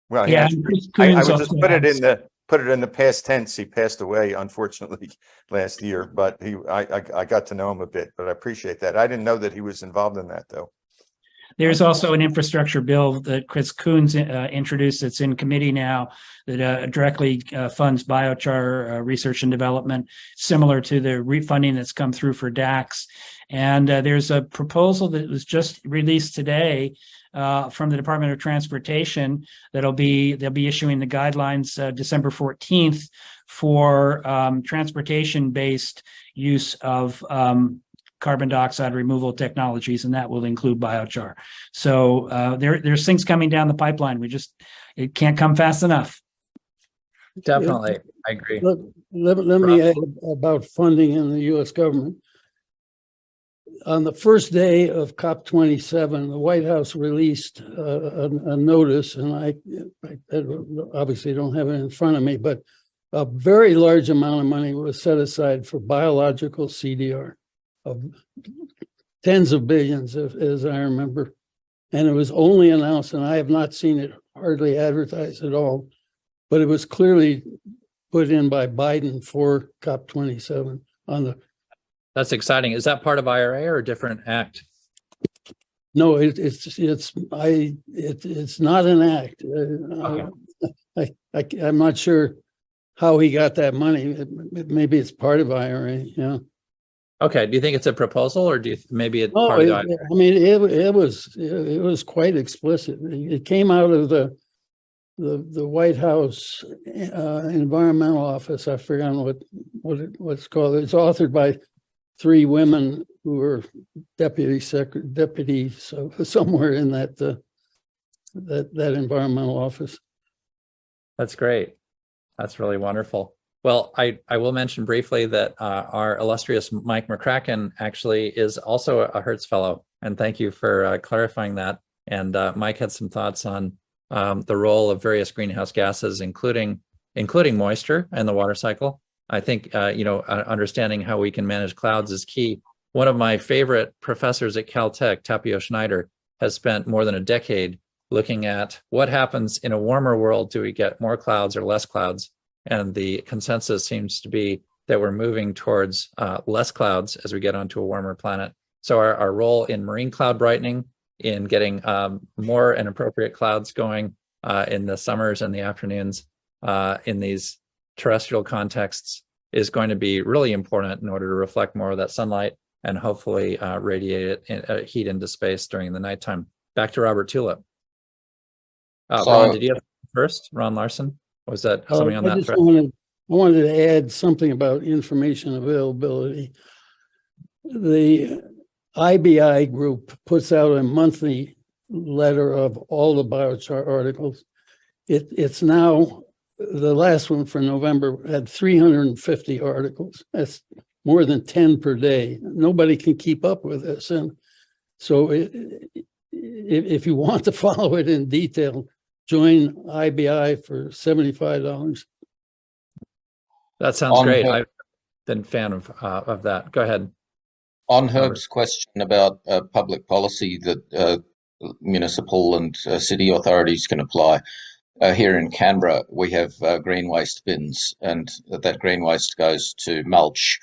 Well, yeah, I would just put it in the past tense. He passed away, unfortunately, last year, but I got to know him a bit, but I appreciate that. I didn't know that he was involved in that, though. There's also an infrastructure bill that Chris Coons introduced that's in committee now that directly funds biochar research and development, similar to the refunding that's come through for DACs. And there's a proposal that was just released today from the Department of Transportation they'll be issuing the guidelines December 14th for transportation-based use of carbon dioxide removal technologies, and that will include biochar. So there's things coming down the pipeline. It can't come fast enough. Definitely, I agree. Let me add about funding in the U.S. government. On the first day of COP27, the White House released a notice, and I obviously don't have it in front of me, but a very large amount of money was set aside for biological CDR, of tens of billions, as I remember. And it was only announced, and I have not seen it hardly advertised at all, but it was clearly put in by Biden for COP27 on the. That's exciting. Is that part of IRA or a different act? No, it's not an act. Okay. I'm not sure how he got that money. Maybe it's part of IRA. Yeah. Okay. Do you think it's a proposal, or do you maybe it's part of the IRA? I mean, it was quite explicit. It came out of the White House Environmental Office. I forgot what's called. It's authored by 3 women who were deputies somewhere in that environmental office. That's great. That's really wonderful. Well, I will mention briefly that our illustrious Mike McLaughlin actually is also a Hertz Fellow, and thank you for clarifying that. And Mike had some thoughts on the role of various greenhouse gases, including moisture and the water cycle. I think understanding how we can manage clouds is key. one of my favorite professors at Caltech, Tapio Schneider, has spent more than a decade looking at what happens in a warmer world. Do we get more clouds or less clouds? And the consensus seems to be that we're moving towards less clouds as we get onto a warmer planet. So our role in marine cloud brightening, in getting more and appropriate clouds going in the summers and the afternoons in these terrestrial contexts, is going to be really important in order to reflect more of that sunlight and hopefully radiate it heat into space during the nighttime. Back to Robert Tulip. Ron, did you have first? Ron Larson? Was that something on that thread? I wanted to add something about information availability. The IBI group puts out a monthly letter of all the biochar articles. It's now, the last one for November had 350 articles. That's more than 10 per day. Nobody can keep up with this. And so if you want to follow it in detail, join IBI for $75. That sounds great. I've been a fan of that. Go ahead. On Herb's question about public policy that municipal and city authorities can apply, here in Canberra, we have green waste bins, and that green waste goes to mulch.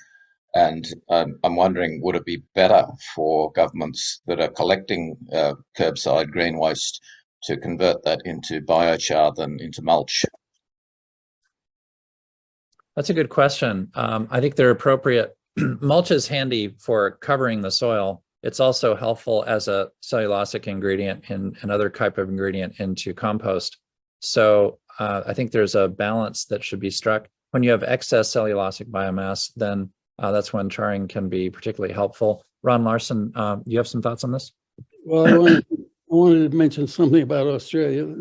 And I'm wondering, would it be better for governments that are collecting curbside green waste to convert that into biochar than into mulch? That's a good question. I think they're appropriate. Mulch is handy for covering the soil. It's also helpful as a cellulosic ingredient and another type of ingredient into compost. So I think there's a balance that should be struck. When you have excess cellulosic biomass, then that's when charring can be particularly helpful. Ron Larson, you have some thoughts on this? Well, I wanted to mention something about Australia.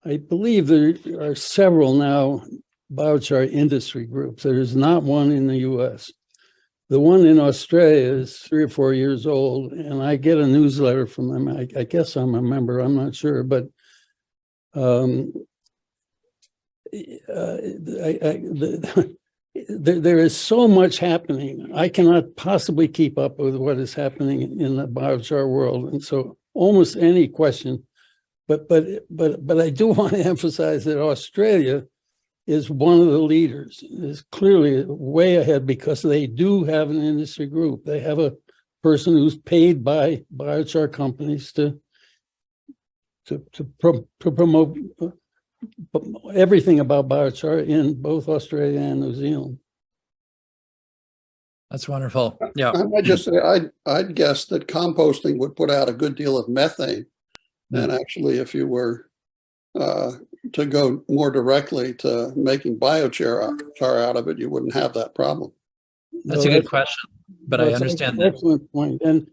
I believe there are several now biochar industry groups. There is not one in the US. The one in Australia is 3 or 4 years old, and I get a newsletter from them. I guess I'm a member, I'm not sure, but there is so much happening. I cannot possibly keep up with what is happening in the biochar world, and so almost any question. But I do want to emphasize that Australia is one of the leaders, is clearly way ahead because they do have an industry group. They have a person who's paid by biochar companies to promote everything about biochar in both Australia and New Zealand. That's wonderful. Yeah. I might just say, I'd guess that composting would put out a good deal of methane. And actually, if you were to go more directly to making biochar out of it, you wouldn't have that problem. That's a good question, but I understand that. Excellent point. And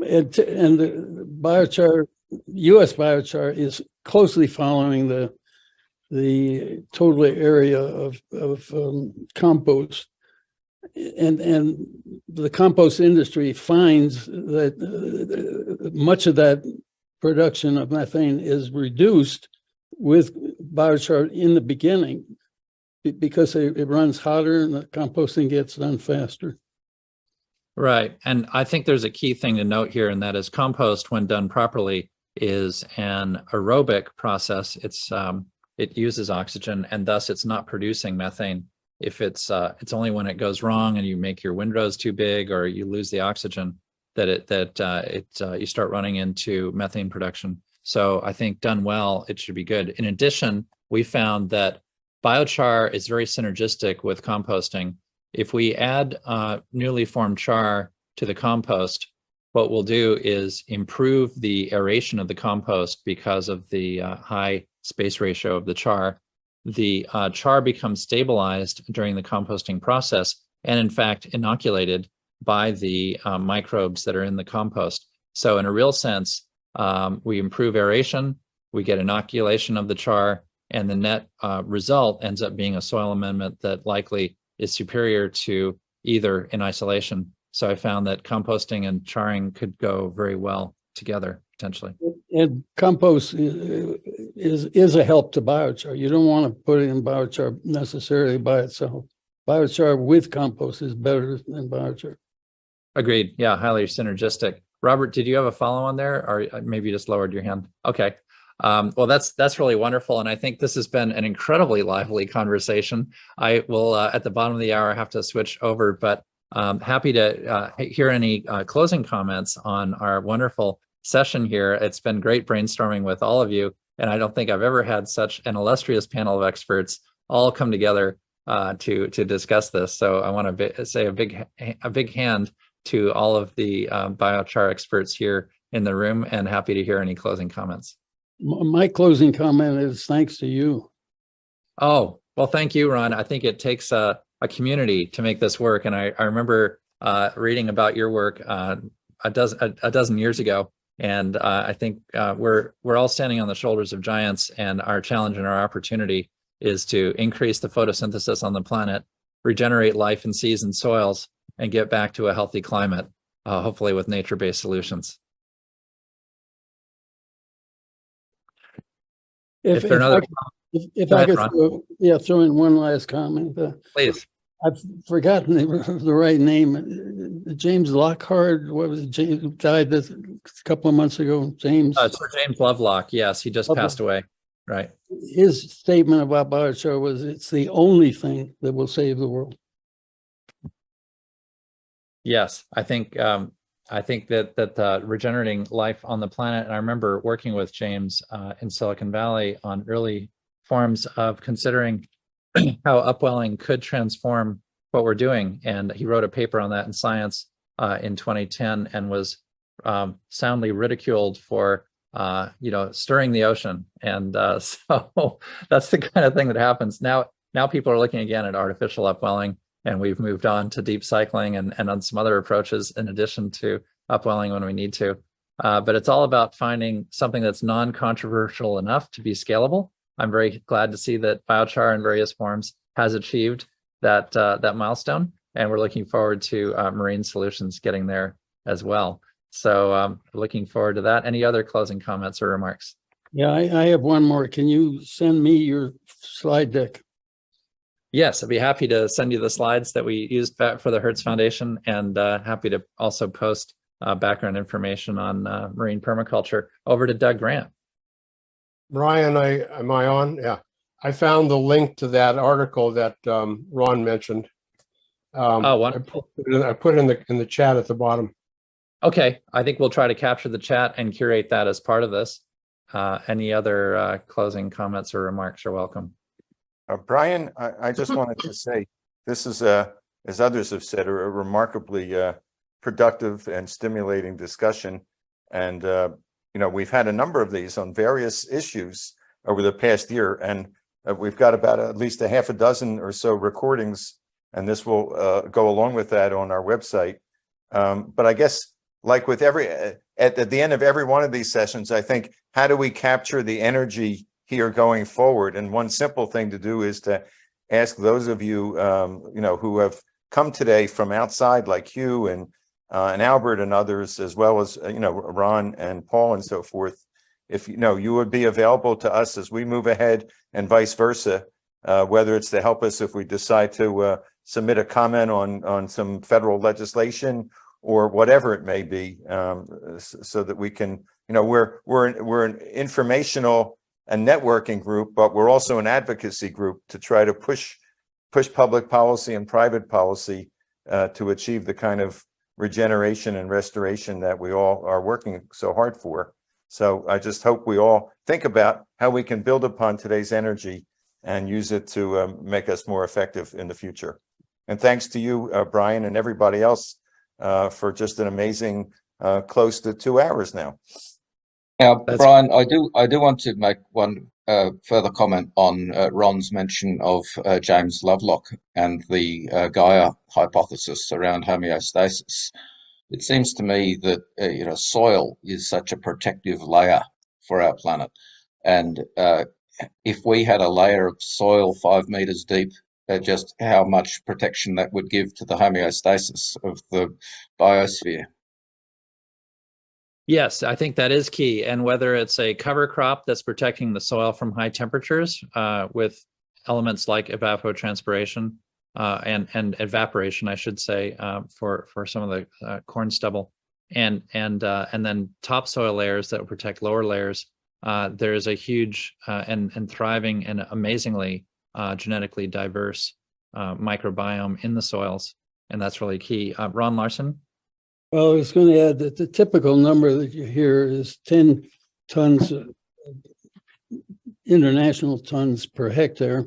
the biochar, U.S. biochar, is closely following the total area of compost, and the compost industry finds that much of that production of methane is reduced with biochar in the beginning because it runs hotter and the composting gets done faster. Right. And I think there's a key thing to note here, and that is compost, when done properly, is an aerobic process. It uses oxygen, and thus it's not producing methane. If it's only when it goes wrong and you make your windrows too big or you lose the oxygen that you start running into methane production. So I think done well, it should be good. In addition, we found that biochar is very synergistic with composting. If we add newly formed char to the compost, what we'll do is improve the aeration of the compost because of the high space ratio of the char. The char becomes stabilized during the composting process and, in fact, inoculated by the microbes that are in the compost. So in a real sense, we improve aeration, we get inoculation of the char, and the net result ends up being a soil amendment that likely is superior to either in isolation. So I found that composting and charring could go very well together, potentially. And compost is a help to biochar. You don't want to put it in biochar necessarily by itself. Biochar with compost is better than biochar. Agreed. Yeah, highly synergistic. Robert, did you have a follow on there, or maybe you just lowered your hand? Okay. Well, that's really wonderful, and I think this has been an incredibly lively conversation. I will at the bottom of the hour have to switch over, but happy to hear any closing comments on our wonderful session here. It's been great brainstorming with all of you, and I don't think I've ever had such an illustrious panel of experts all come together to discuss this. So I want to say a big hand to all of the biochar experts here in the room, and happy to hear any closing comments. My closing comment is thanks to you. Oh, well, thank you, Ron. I think it takes a community to make this work. And I remember reading about your work a dozen years ago. And I think we're all standing on the shoulders of giants, and our challenge and our opportunity is to increase the photosynthesis on the planet, regenerate life in seas and soils, and get back to a healthy climate, hopefully with nature-based solutions. If I could throw in one last comment. Please. I've forgotten the right name. James Lockhart, what was it? James died a couple of months ago. James. Sir James Lovelock. Yes, he just passed away. Right. His statement about biochar was, "It's the only thing that will save the world." Yes, I think that regenerating life on the planet, and I remember working with James in Silicon Valley on early forms of considering how upwelling could transform what we're doing. And he wrote a paper on that in Science in 2010 and was soundly ridiculed for stirring the ocean. And so that's the kind of thing that happens. Now people are looking again at artificial upwelling, and we've moved on to deep cycling and on some other approaches in addition to upwelling when we need to. But it's all about finding something that's non-controversial enough to be scalable. I'm very glad to see that biochar in various forms has achieved that milestone, and we're looking forward to marine solutions getting there as well. So looking forward to that. Any other closing comments or remarks? Yeah, I have one more. Can you send me your slide deck? Yes, I'd be happy to send you the slides that we used for the Hertz Foundation, and happy to also post background information on marine permaculture over to Doug Grant. Brian, am I on? Yeah. I found the link to that article that Ron mentioned. Wonderful. I put it in the chat at the bottom. Okay, I think we'll try to capture the chat and curate that as part of this. Any other closing comments or remarks are welcome. Brian, I just wanted to say this is, as others have said, a remarkably productive and stimulating discussion. And we've had a number of these on various issues over the past year, and we've got about at least a half a dozen or so recordings, and this will go along with that on our website. But I guess, like with at the end of every one of these sessions, I think, how do we capture the energy here going forward? And one simple thing to do is to ask those of you, who have come today from outside, like Hugh and Albert and others, as well as Ron and Paul and so forth, if you would be available to us as we move ahead, and vice versa, whether it's to help us if we decide to submit a comment on some federal legislation or whatever it may be, so that we can, we're an informational and networking group, but we're also an advocacy group to try to push public policy and private policy to achieve the kind of regeneration and restoration that we all are working so hard for. So I just hope we all think about how we can build upon today's energy and use it to make us more effective in the future. And thanks to you, Brian, and everybody else for just an amazing close to 2 hours now. Now, Brian, I do want to make one further comment on Ron's mention of James Lovelock and the Gaia hypothesis around homeostasis. It seems to me that soil is such a protective layer for our planet, and if we had a layer of soil 5 meters deep, just how much protection that would give to the homeostasis of the biosphere. Yes, I think that is key. And whether it's a cover crop that's protecting the soil from high temperatures with elements like evapotranspiration, and evaporation, I should say, for some of the corn stubble, and then topsoil layers that will protect lower layers. There's a huge and thriving and amazingly genetically diverse microbiome in the soils, and that's really key. Ron Larson? Well, I was going to add that the typical number that you hear is 10 tons, international tons per hectare.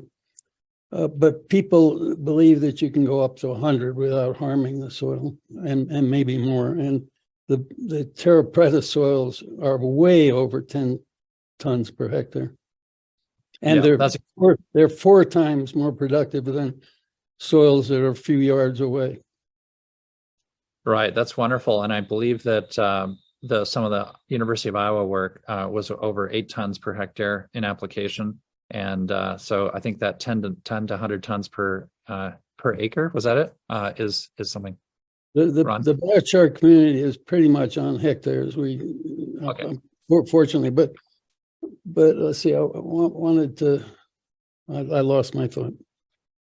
But people believe that you can go up to 100 without harming the soil, and maybe more. And the terra preta soils are way over 10 tons per hectare. And they're 4 times more productive than soils that are a few yards away. Right, that's wonderful. And I believe that some of the University of Iowa work was over 8 tons per hectare in application. And so I think that 10 to 100 tons per acre, was that it? Is something. The biochar community is pretty much on hectares. Fortunately, but let's see. I wanted to. I lost my thought.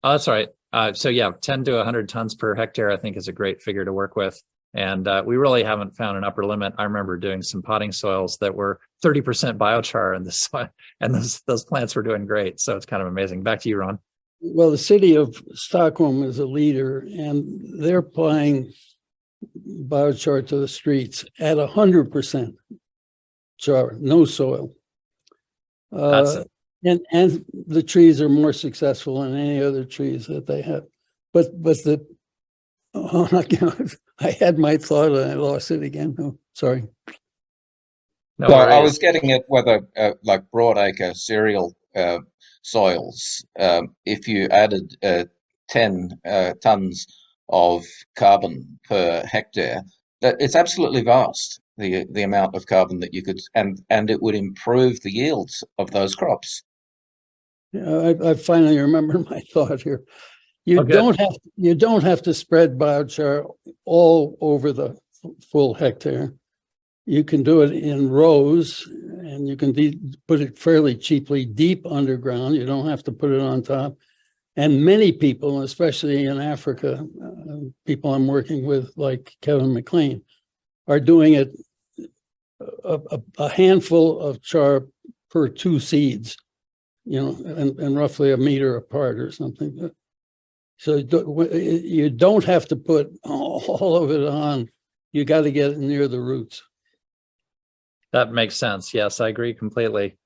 Oh, that's all right. So yeah, 10 to 100 tons per hectare, I think, is a great figure to work with. And we really haven't found an upper limit. I remember doing some potting soils that were 30% biochar in the soil, and those plants were doing great. So it's kind of amazing. Back to you, Ron. Well, the city of Stockholm is a leader, and they're applying biochar to the streets at 100% char, no soil. And the trees are more successful than any other trees that they have. But I had my thought and I lost it again. Oh, sorry. No, I was getting at whether, like broadacre cereal soils, if you added 10 tons of carbon per hectare, that it's absolutely vast, the amount of carbon that you could, and it would improve the yields of those crops. Yeah, I finally remember my thought here. You don't have to spread biochar all over the full hectare. You can do it in rows, and you can put it fairly cheaply deep underground. You don't have to put it on top. And many people, especially in Africa, people I'm working with, like Kevin McLean, are doing it a handful of char per 2 seeds, and roughly a meter apart or something. So you don't have to put all of it on. You got to get it near the roots. That makes sense. Yes, I agree completely.